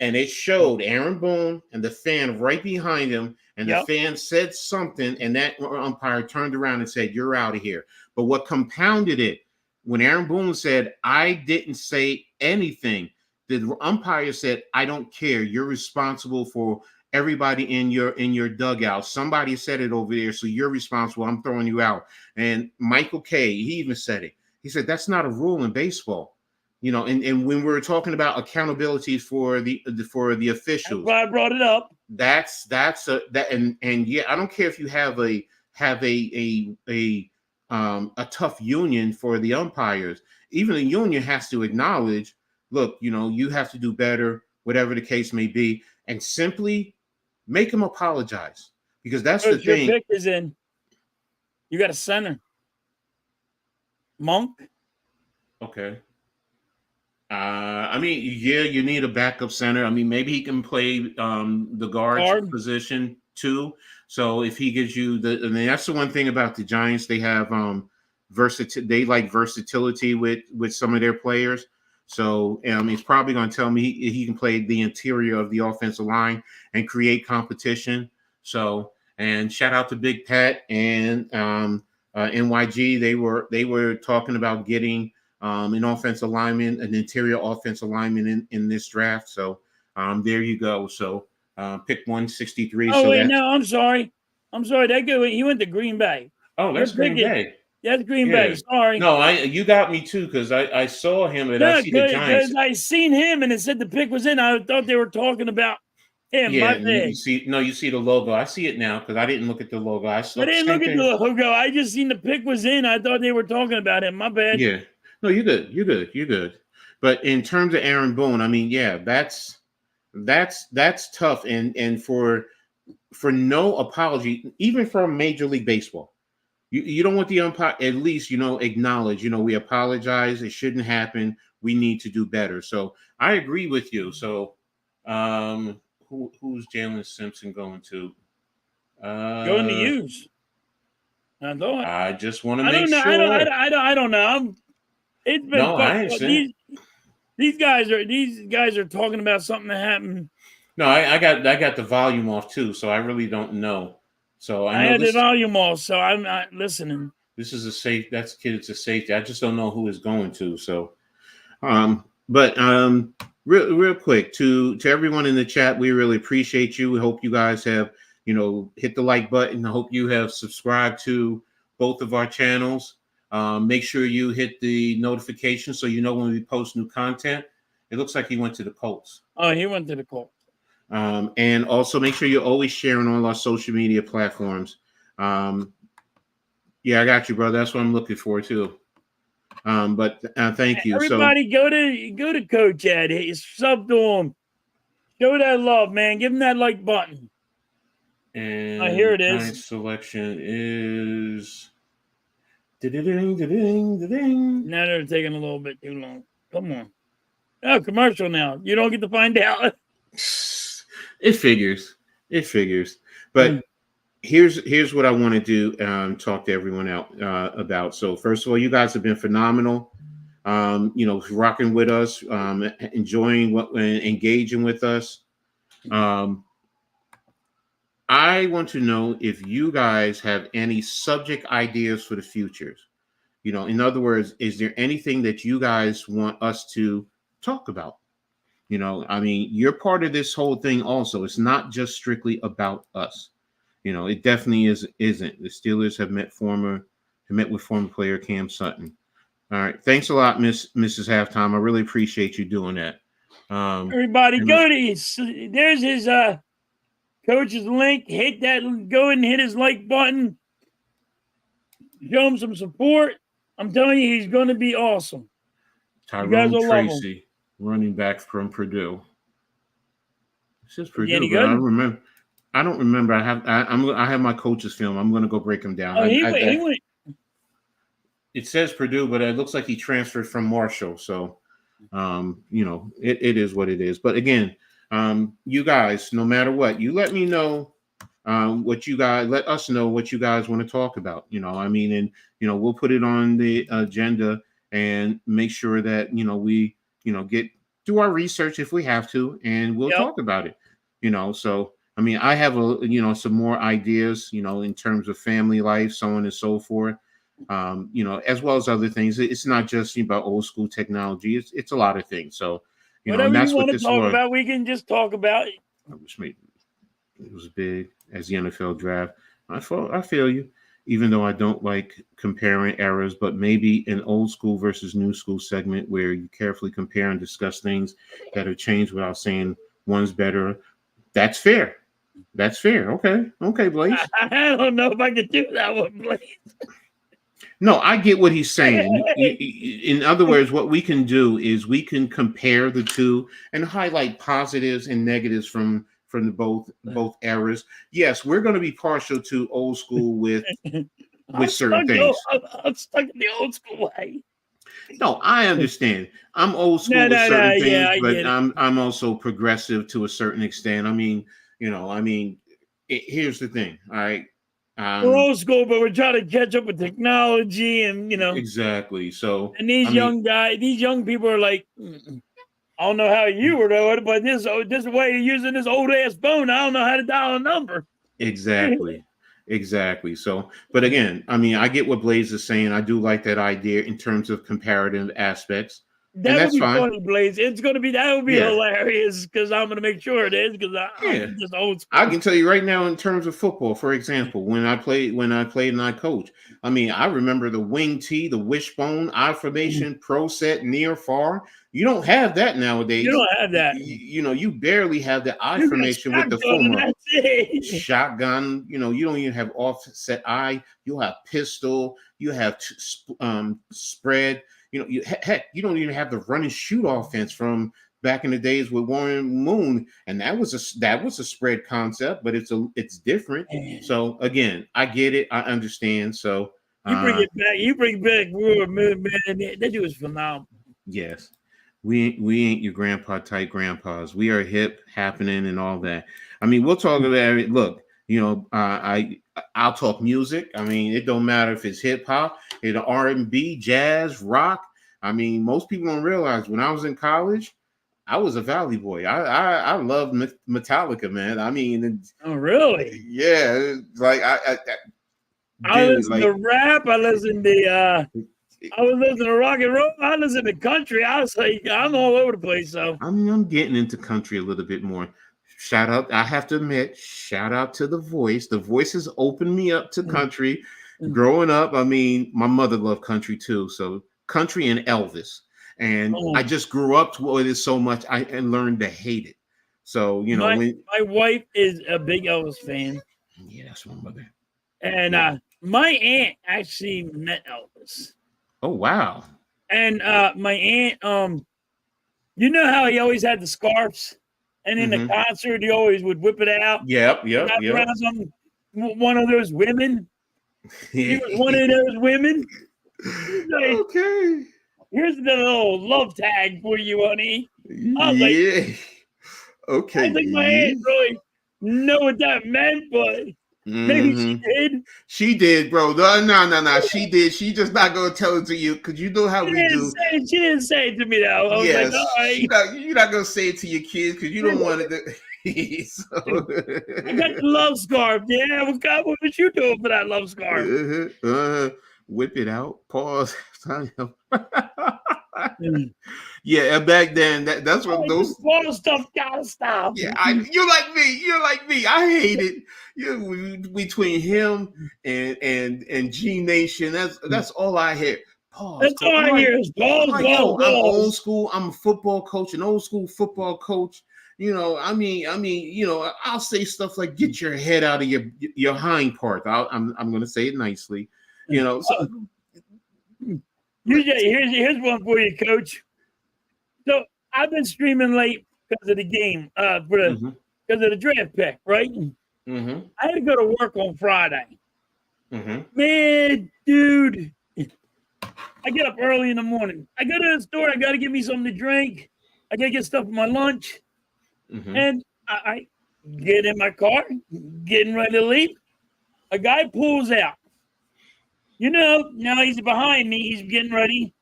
and it showed Aaron Boone and the fan right behind him, and the Yep. fan said something, and that umpire turned around and said, "You're out of here." But what compounded it, when Aaron Boone said, "I didn't say anything," the umpire said, "I don't care. You're responsible for everybody in your dugout. Somebody said it over there, so you're responsible. I'm throwing you out." And Michael Kay, he even said it. He said, "That's not a rule in baseball." And when we're talking about accountability for the That's officials, why I brought it up. and yeah, I don't care if you have a tough union for the umpires. Even the union has to acknowledge, look, you have to do better, whatever the case may be, and simply make them apologize, because that's the Coach, your thing. pick is in. You got a center. Monk. Okay. I mean, yeah, you need a backup center. I mean, maybe he can play the guards Guard. position too. So if he gives you I mean, that's the one thing about the Giants. They have They like versatility with some of their players. So he's probably going to tell me he can play the interior of the offensive line and create competition. So, and shout out to Big Pat and NYG. They were talking about getting an offensive lineman, an interior offensive lineman in this draft. So there you go. So pick 163. Oh So wait, that's no, I'm sorry. That guy he went to Green Bay. Your that's pick Green is Bay. that's Green Bay. Yeah. Sorry. No, you got me too, because I saw him and I No, see the Giants. because I seen him and it said the pick was in. I thought they were talking about him. Yeah, My and you bad. see the logo. I see it now because I didn't look at the logo. I I saw the didn't same look at the thing. logo. I just seen the pick was in. I thought they were talking about him. My bad. Yeah. No, you're good. You're good. You're good. But in terms of Aaron Boone, I mean, yeah, that's tough, and for no apology, even from Major League Baseball. You don't want the umpire, at least, acknowledge, we apologize. It shouldn't happen. We need to do better. So I agree with you. So who's Jalen Simpson going to? Going to use. I don't. I just want to I make don't know. sure. I don't know. It's been No, fucked I up. understand. These guys are talking about something that happened. No, I got the volume off too, so I really don't know. So I I know had the this. volume off, so I'm not listening. This is a safe. That's kid. It's a safety. I just don't know who is going to. So, but real quick to everyone in the chat, we really appreciate you. We hope you guys have hit the like button. I hope you have subscribed to both of our channels. Make sure you hit the notification so you know when we post new content. It looks like he went to the Colts. Oh, he went to the Colts. And also make sure you're always sharing all our social media platforms. Yeah, I got you, brother. That's what I'm looking for too. But thank you. Everybody, go to Coach Ed. Sub to him. Show that love, man. Give him that like button. And here it is. Giants selection is. Now they're taking a little bit too long. Come on. Oh, commercial now. You don't get to find out. It figures. But here's what I want to do. Talk to everyone out about. So first of all, you guys have been phenomenal. Rocking with us, enjoying engaging with us. I want to know if you guys have any subject ideas for the futures. In other words, is there anything that you guys want us to talk about? I mean, you're part of this whole thing also. It's not just strictly about us. It definitely isn't. The Steelers have met with former player Cam Sutton. All right. Thanks a lot, Mrs. Halftime. I really appreciate you doing that. Everybody go to his, there's his coach's link. Hit that, go and hit his like button. Show him some support. I'm telling you, he's going to be awesome. Tyrone Tracy, running back from Purdue. It's just Purdue, but I don't remember. I have my coach's film. I'm going to go break him down. Oh, he went. It says Purdue, but it looks like he transferred from Marshall. So, it is what it is. But again, you guys, no matter what, you let me know let us know what you guys want to talk about. And we'll put it on the agenda and make sure that we do our research if we have to, and we'll talk about it. So I mean, I have some more ideas, in terms of family life, so on and so forth. As well as other things. It's not just about old school technology. It's a lot of things. So, whatever and that's you want what to talk about, we can just talk about it. I wish it was big as the NFL draft. I feel you, even though I don't like comparing eras, but maybe an old school versus new school segment where you carefully compare and discuss things that have changed without saying one's better. That's fair. That's fair. Okay, Blaze. I don't know if I could do that one, Blaze. No, I get what he's saying. In other words, what we can do is we can compare the two and highlight positives and negatives from the both eras. Yes, we're going to be partial to old school with certain things. I'm stuck in the old school way. No, I understand. I'm old school with certain things, but I'm also progressive to a certain extent. I mean, here's the thing. All right. We're old school, but we're trying to catch up with technology, and exactly. So, and these young people are like, I don't know how you were doing it, but this way you're using this old ass phone. I don't know how to dial a number. Exactly. So, but again, I mean, I get what Blaze is saying. I do like that idea in terms of comparative aspects. That would be funny, Blaze. That would be hilarious, because I'm going to make sure it is, because I'm just old school. I can tell you right now, in terms of football, for example, when I played and I coached, I mean, I remember the wing tee, the wishbone, I formation, pro set, near far. You don't have that nowadays. You don't have that. You barely have the I formation with the full shotgun. You don't even have offset I. You'll have pistol. You have spread. You don't even have the run and shoot offense from back in the days with Warren Moon, and that was a spread concept, but it's different. So again, I get it, I understand. So you bring it back. You bring back man. That dude was phenomenal. Yes, we ain't your grandpa type grandpas. We are hip, happening, and all that. I mean, we'll talk about it. Look, I'll talk music. I mean, it don't matter if it's hip hop, it's R&B, jazz, rock. I mean, most people don't realize when I was in college, I was a Valley boy. I loved Metallica, man. I mean, oh really? Yeah, like I listen to rap. I listen to I was listening to rock and roll. I listen to country. I was like, I'm all over the place. So I'm getting into country a little bit more. Shout out, I have to admit, shout out to The Voice. The Voice has opened me up to country. Growing up, I mean, my mother loved country too. So country and Elvis. And I just grew up with it so much, I learned to hate it. So, my wife is a big Elvis fan. Yeah, that's my mother. And my aunt actually met Elvis. Oh, wow. And my aunt, you know how he always had the scarves? And in the concert, he always would whip it out. Yep. One of those women. He was one of those women. Like, okay. Here's the little love tag for you, honey. I was like, okay. I think my aunt really know what that meant, but Maybe she Mm-hmm. did. She did, bro. No. She did. She just not gonna tell it to you because you know how we do. She didn't say it to me though. I was like, Yes, all right. you're not gonna say it to your kids because you don't want it to. So, I got the love scarf. Yeah, what was you doing for that love scarf? whip it out. Pause. Mm. Yeah, and back then that's what Oh, this those. ball stuff gotta stop. Yeah, you're like me. You're like me. I hate it. Between him and G Nation. That's all I hear. Pause. That's all I'm I like, hear is balls, yo, balls, I'm old balls. school. I'm a football coach, an old school football coach. I'll say stuff like "get your head out of your hind part." I'm going to say it nicely. So Here's one for you, Coach. So I've been streaming late because of the game, because of the draft pick, right? mm-hmm, I had to go to work on Friday. mm-hmm, Man, dude, I get up early in the morning. I go to the store. I got to get me something to drink. I got to get stuff for my lunch. mm-hmm. And I get in my car, getting ready to leave. A guy pulls out. Now he's behind me. He's getting ready.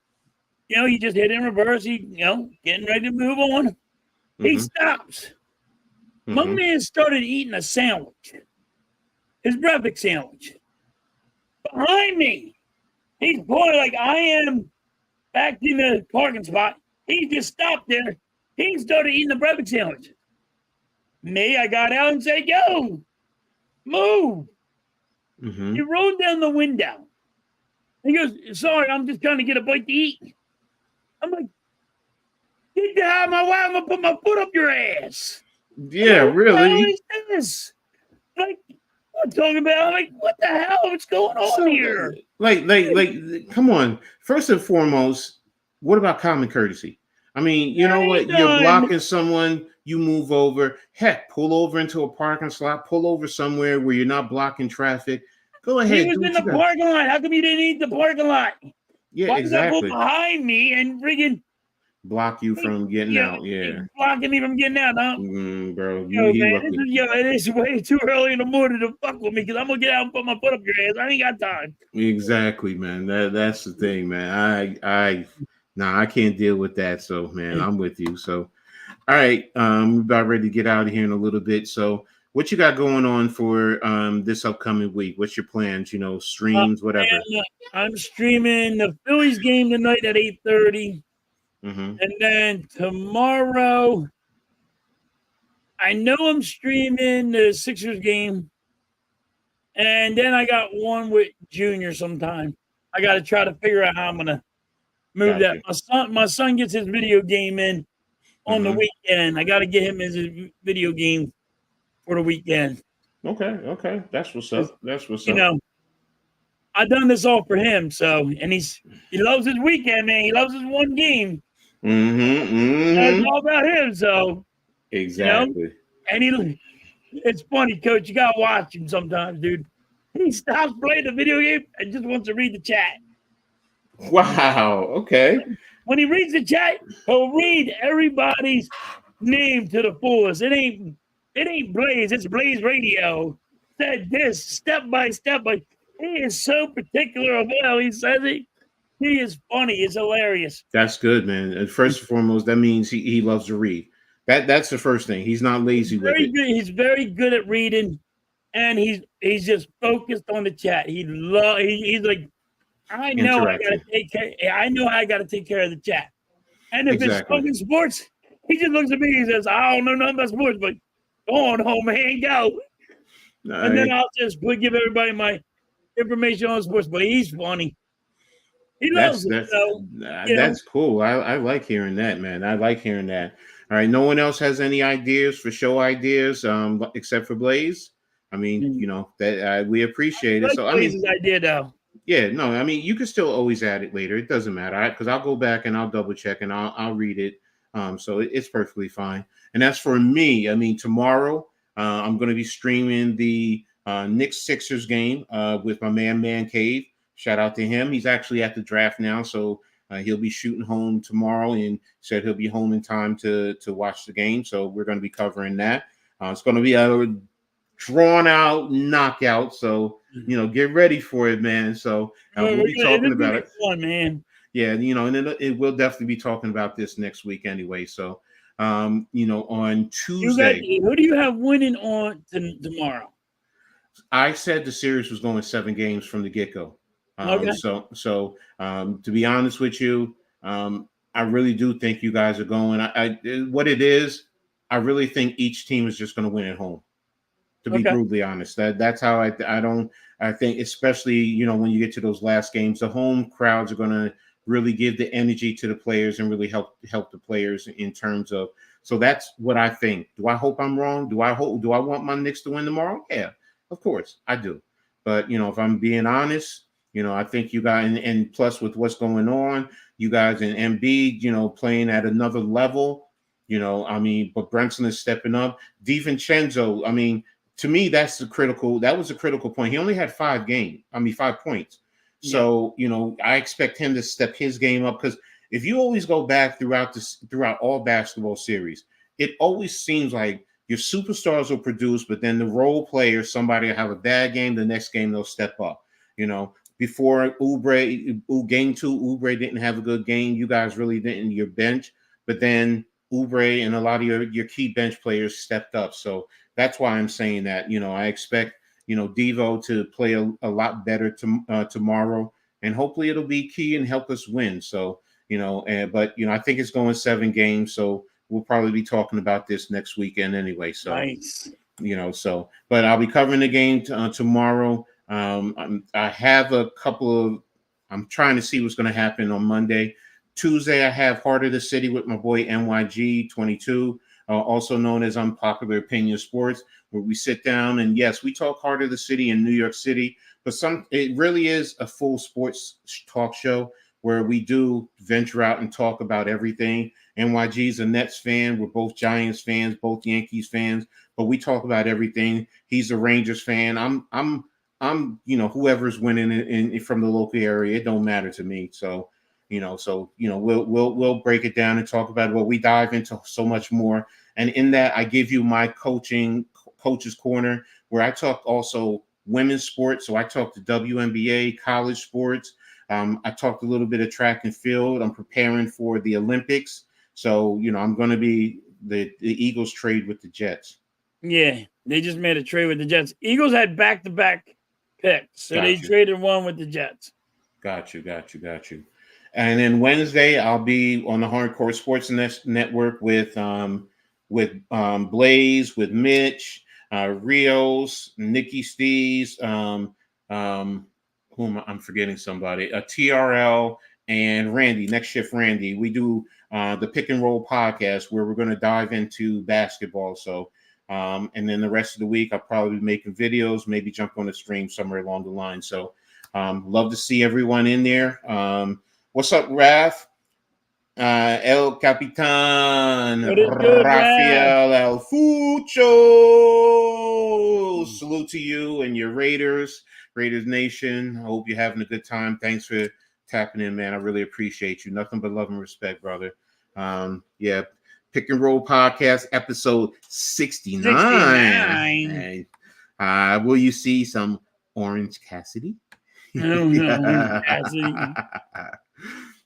He just hit in reverse. Getting ready to move on. He stops. My man started eating a sandwich, his breakfast sandwich. Behind me. He's pointing like I am back in the parking spot. He just stopped there. He started eating the breakfast sandwich. Me, I got out and said, yo, move. He rolled down the window. He goes, sorry, I'm just trying to get a bite to eat. I'm like, get out of my way. I'm going to put my foot up your ass. Yeah, like, really. What the hell is this? Like, I'm talking about, I'm like, what the hell? What's going on here? Like, come on. First and foremost, what about common courtesy? I mean, you know what? You're blocking someone, you move over. Heck, pull over into a parking slot, pull over somewhere where you're not blocking traffic. Go ahead. He was in the parking lot. How come you didn't eat the parking lot? Yeah, Why exactly. did I pull behind me and friggin' block you from getting out? Yeah, blocking me from getting out, huh? Bro, it is way too early in the morning to fuck with me because I'm gonna get out and put my foot up your ass. I ain't got time. Exactly, man. That's the thing, man. I can't deal with that. So, man, I'm with you. So, all right, we're about ready to get out of here in a little bit. So, what you got going on for this upcoming week? What's your plans? Streams, whatever. I'm streaming the Phillies game tonight at 8:30, and then tomorrow, I know I'm streaming the Sixers game, and then I got one with Junior sometime. I got to try to figure out how I'm gonna move that. My son gets his video game in on the weekend. I got to get him his video game for the weekend. Okay. That's what's up. I done this all for him. So, and he loves his weekend, man. He loves his one game. That's all about him. So, exactly. And it's funny, Coach. You gotta watch him sometimes, dude. He stops playing the video game and just wants to read the chat. Wow. Okay. When he reads the chat, he'll read everybody's name to the fullest. It ain't Blaze. It's Blaze Radio. Said this step by step. But he is so particular of how he says it. He is funny. He's hilarious. That's good, man. And first and foremost, that means he loves to read. That's the first thing. He's not lazy with it. He's very good at reading, and he's just focused on the chat. He's like, I know I gotta take care. I know I gotta take care of the chat. And if it's fucking sports, he just looks at me and says, I don't know nothing about sports, but go on home, man, go. And then I'll just give everybody my information on sports. But he's funny. He loves it. That's cool. I like hearing that, man. I like hearing that. All right. No one else has any ideas for show ideas, except for Blaze. I mean, that we appreciate it. So Blaze's idea, though. Yeah, no, I mean, you can still always add it later. It doesn't matter because I'll go back and I'll double check and I'll read it. So it's perfectly fine. And as for me, I mean, tomorrow I'm going to be streaming the Knicks Sixers game with my man Cave. Shout out to him. He's actually at the draft now, so he'll be shooting home tomorrow and said he'll be home in time to watch the game. So we're going to be covering that. It's going to be a drawn out knockout. So, get ready for it, man. So we'll be talking about it. Fun, man. Yeah, and it will definitely be talking about this next week anyway. So, on Tuesday, who do you have winning on tomorrow? I said the series was going 7 games from the get-go. Okay. So to be honest with you, I really do think you guys are going. What it is, I really think each team is just going to win at home. To be brutally honest, that's how I think, especially when you get to those last games, the home crowds are going to really give the energy to the players and really help the players in terms of. So that's what I think. Do I hope I'm wrong? Do I want my Knicks to win tomorrow? Yeah, of course I do. But if I'm being honest, I think you guys, and plus with what's going on, you guys and Embiid, playing at another level. But Brunson is stepping up. DiVincenzo, to me, that was a critical point. He only had 5 points. So, I expect him to step his game up, because if you always go back throughout all basketball series, it always seems like your superstars will produce, but then the role players, somebody will have a bad game, the next game they'll step up. Before game 2, Oubre didn't have a good game. You guys really didn't, your bench, but then Oubre and a lot of your key bench players stepped up. So that's why I'm saying that. I expect Devo to play a lot better tomorrow, and hopefully it'll be key and help us win. So but I think it's going 7 games, so we'll probably be talking about this next weekend anyway. So nice. But I'll be covering the game tomorrow. I have a couple of. I'm trying to see what's going to happen on Monday. Tuesday, I have Heart of the City with my boy NYG 22, also known as Unpopular Opinion Sports, where we sit down and yes, we talk Heart of the City in New York City, but it really is a full sports talk show where we do venture out and talk about everything. NYG is a Nets fan. We're both Giants fans, both Yankees fans, but we talk about everything. He's a Rangers fan. I'm whoever's winning in from the local area. It don't matter to me. So. We'll break it down and talk about it. Well, we dive into so much more. And in that, I give you my coach's corner, where I talk also women's sports. So I talk the WNBA, college sports. I talked a little bit of track and field. I'm preparing for the Olympics. So, I'm going to be the Eagles trade with the Jets. Yeah, they just made a trade with the Jets. Eagles had back-to-back picks, so they traded one with the Jets. Got you. And then Wednesday, I'll be on the Hardcore Sports Network with Blaze, with Mitch, Rios, Nikki Stees, I'm forgetting somebody, TRL, and Randy, Next Shift Randy. We do the Pick and Roll podcast, where we're going to dive into basketball. So, and then the rest of the week, I'll probably be making videos, maybe jump on the stream somewhere along the line. So, love to see everyone in there. What's up, Raf? El Capitan, Rafael El Fucho. Salute to you and your Raiders Nation. I hope you're having a good time. Thanks for tapping in, man. I really appreciate you. Nothing but love and respect, brother. Pick and Roll Podcast, episode 69. Will you see some Orange Cassidy?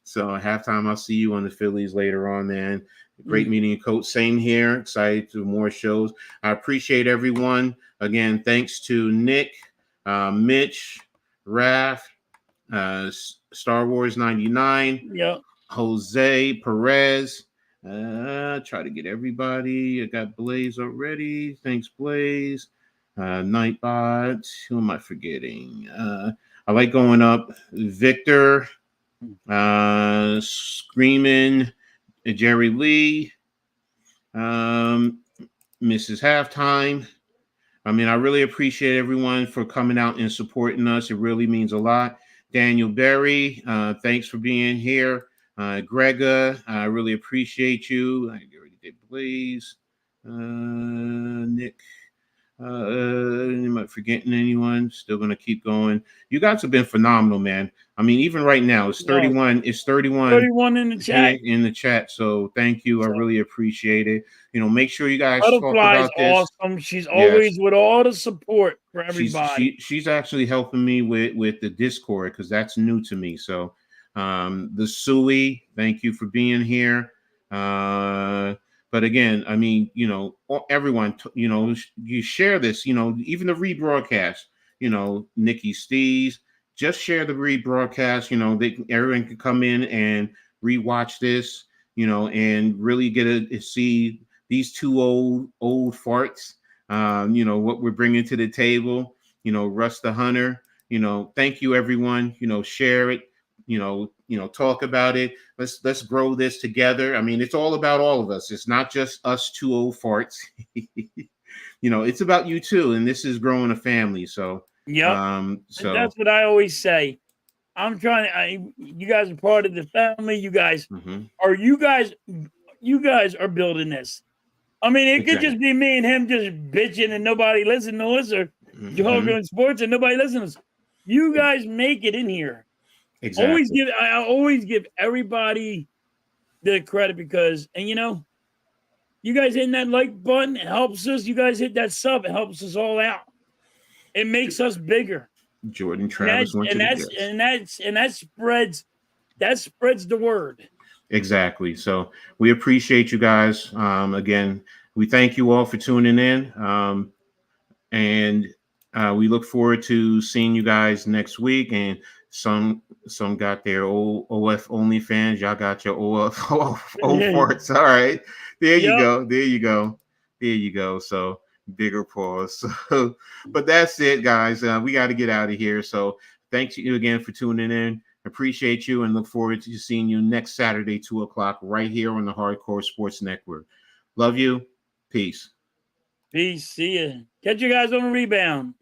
So at halftime, I'll see you on the Phillies later on, man. Great meeting you, Coach. Same here. Excited to more shows. I appreciate everyone. Again, thanks to Nick, Mitch, Raph, Star Wars 99, Jose Perez. Try to get everybody. I got Blaze already. Thanks, Blaze. Nightbot. Who am I forgetting? I like going up. Victor, Screaming, Jerry Lee, Mrs. Halftime. I really appreciate everyone for coming out and supporting us. It really means a lot. Daniel Berry, thanks for being here. Grega, I really appreciate you. I already did Blaze. Nick. forgetting anyone. Still gonna keep going. You guys have been phenomenal, man. I mean, even right now, it's 31. It's 31 in the chat. in the chat. So thank you. I really appreciate it. Make sure you guys talk Butterfly's about this. awesome. She's always with all the support for everybody. She's actually helping me with the Discord because that's new to me. So the Sui, thank you for being here. But again, I mean, everyone, you share this, even the rebroadcast, Nikki Stees, just share the rebroadcast, everyone can come in and rewatch this, and really get to see these two old farts, what we're bringing to the table, Russ the Hunter, thank you everyone, share it, talk about it. Let's grow this together. I mean, it's all about all of us. It's not just us two old farts. It's about you too. And this is growing a family. So so that's what I always say. I'm trying. You guys are part of the family. You guys you guys are building this. I mean, it could just be me and him just bitching and nobody listening to us, or Joe doing sports and nobody listens to us. You guys make it in here. Exactly. I always give everybody the credit because, and you guys hitting that like button, it helps us. You guys hit that sub, it helps us all out. It makes us bigger. Jordan Travis and that spreads the word. Exactly. So we appreciate you guys. Again, we thank you all for tuning in. And we look forward to seeing you guys next week. And some got their OF OnlyFans. Y'all got your OF farts. All right. There you go. There you go. There you go. So bigger pause. So, but that's it, guys. We got to get out of here. So thanks you again for tuning in. Appreciate you and look forward to seeing you next Saturday, 2:00 right here on the Hardcore Sports Network. Love you. Peace. Peace. See ya. Catch you guys on the rebound.